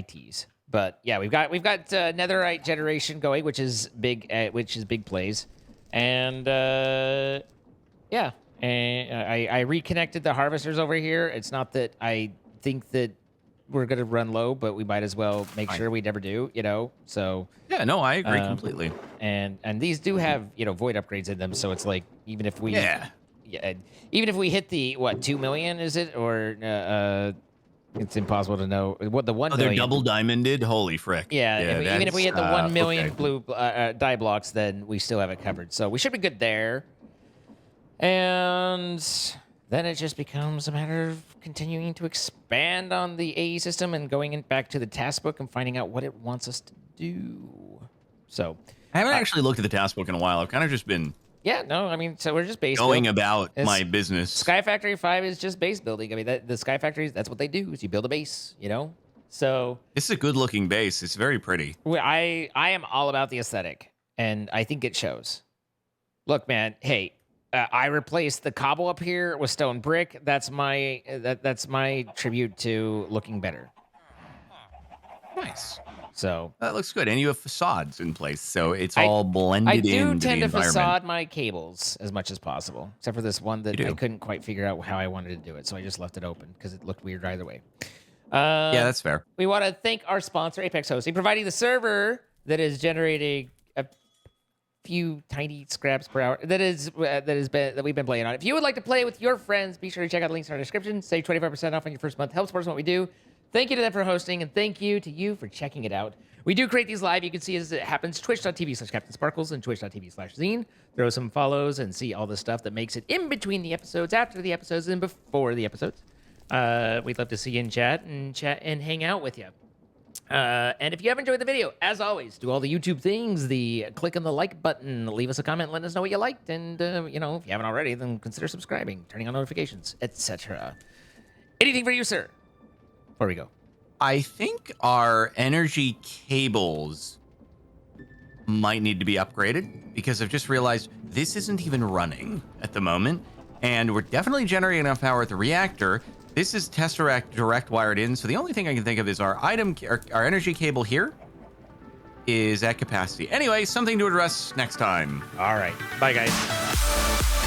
Speaker 2: tease. But yeah, we've got netherite generation going, which is big plays, and yeah, and I reconnected the harvesters over here. It's not that I think that we're gonna run low, but we might as well make sure we never do, So
Speaker 1: yeah, no, I agree completely.
Speaker 2: And these do have void upgrades in them, so it's like even if we even if we hit the 2 million, is it, or it's impossible to know what the 1 million.
Speaker 1: They're double diamonded. Holy frick!
Speaker 2: Yeah, even if we hit the 1 million blue die blocks, then we still have it covered. So we should be good there. And then it just becomes a matter of continuing to expand on the AE system and going back to the task book and finding out what it wants us to do. So
Speaker 1: I haven't actually looked at the task book in a while. I've kind of just been
Speaker 2: so we're just base
Speaker 1: going about my business.
Speaker 2: SkyFactory 5 is just base building. I mean, the SkyFactories, that's what they do, is you build a base, So
Speaker 1: this is a good looking base. It's very pretty.
Speaker 2: I am all about the aesthetic, and I think it shows. Look, man, hey, I replaced the cobble up here with stone brick. That's my tribute to looking better.
Speaker 1: Nice.
Speaker 2: So
Speaker 1: that looks good, and you have facades in place, so it's all blended in.
Speaker 2: I do tend to facade my cables as much as possible, except for this one that I couldn't quite figure out how I wanted to do it, so I just left it open because it looked weird either way.
Speaker 1: Yeah, that's fair.
Speaker 2: We want to thank our sponsor, Apex Hosting, providing the server that is generating a few tiny scraps per hour that we've been playing on. If you would like to play with your friends, be sure to check out the links in our description. Save 25% off on your first month. Helps support what we do. Thank you to them for hosting, and thank you to you for checking it out. We do create these live. You can see as it happens, twitch.tv/CaptainSparklez and twitch.tv/Zine. Throw some follows and see all the stuff that makes it in between the episodes, after the episodes, and before the episodes. We'd love to see you in chat and hang out with you. And if you have enjoyed the video, as always, do all the YouTube things, click on the like button, leave us a comment, let us know what you liked, and, if you haven't already, then consider subscribing, turning on notifications, etc. Anything for you, sir, before we go?
Speaker 1: I think our energy cables might need to be upgraded because I've just realized this isn't even running at the moment, and we're definitely generating enough power at the reactor. This is Tesseract direct wired in, so the only thing I can think of is our energy cable here is at capacity. Anyway, something to address next time.
Speaker 2: All right. Bye, guys.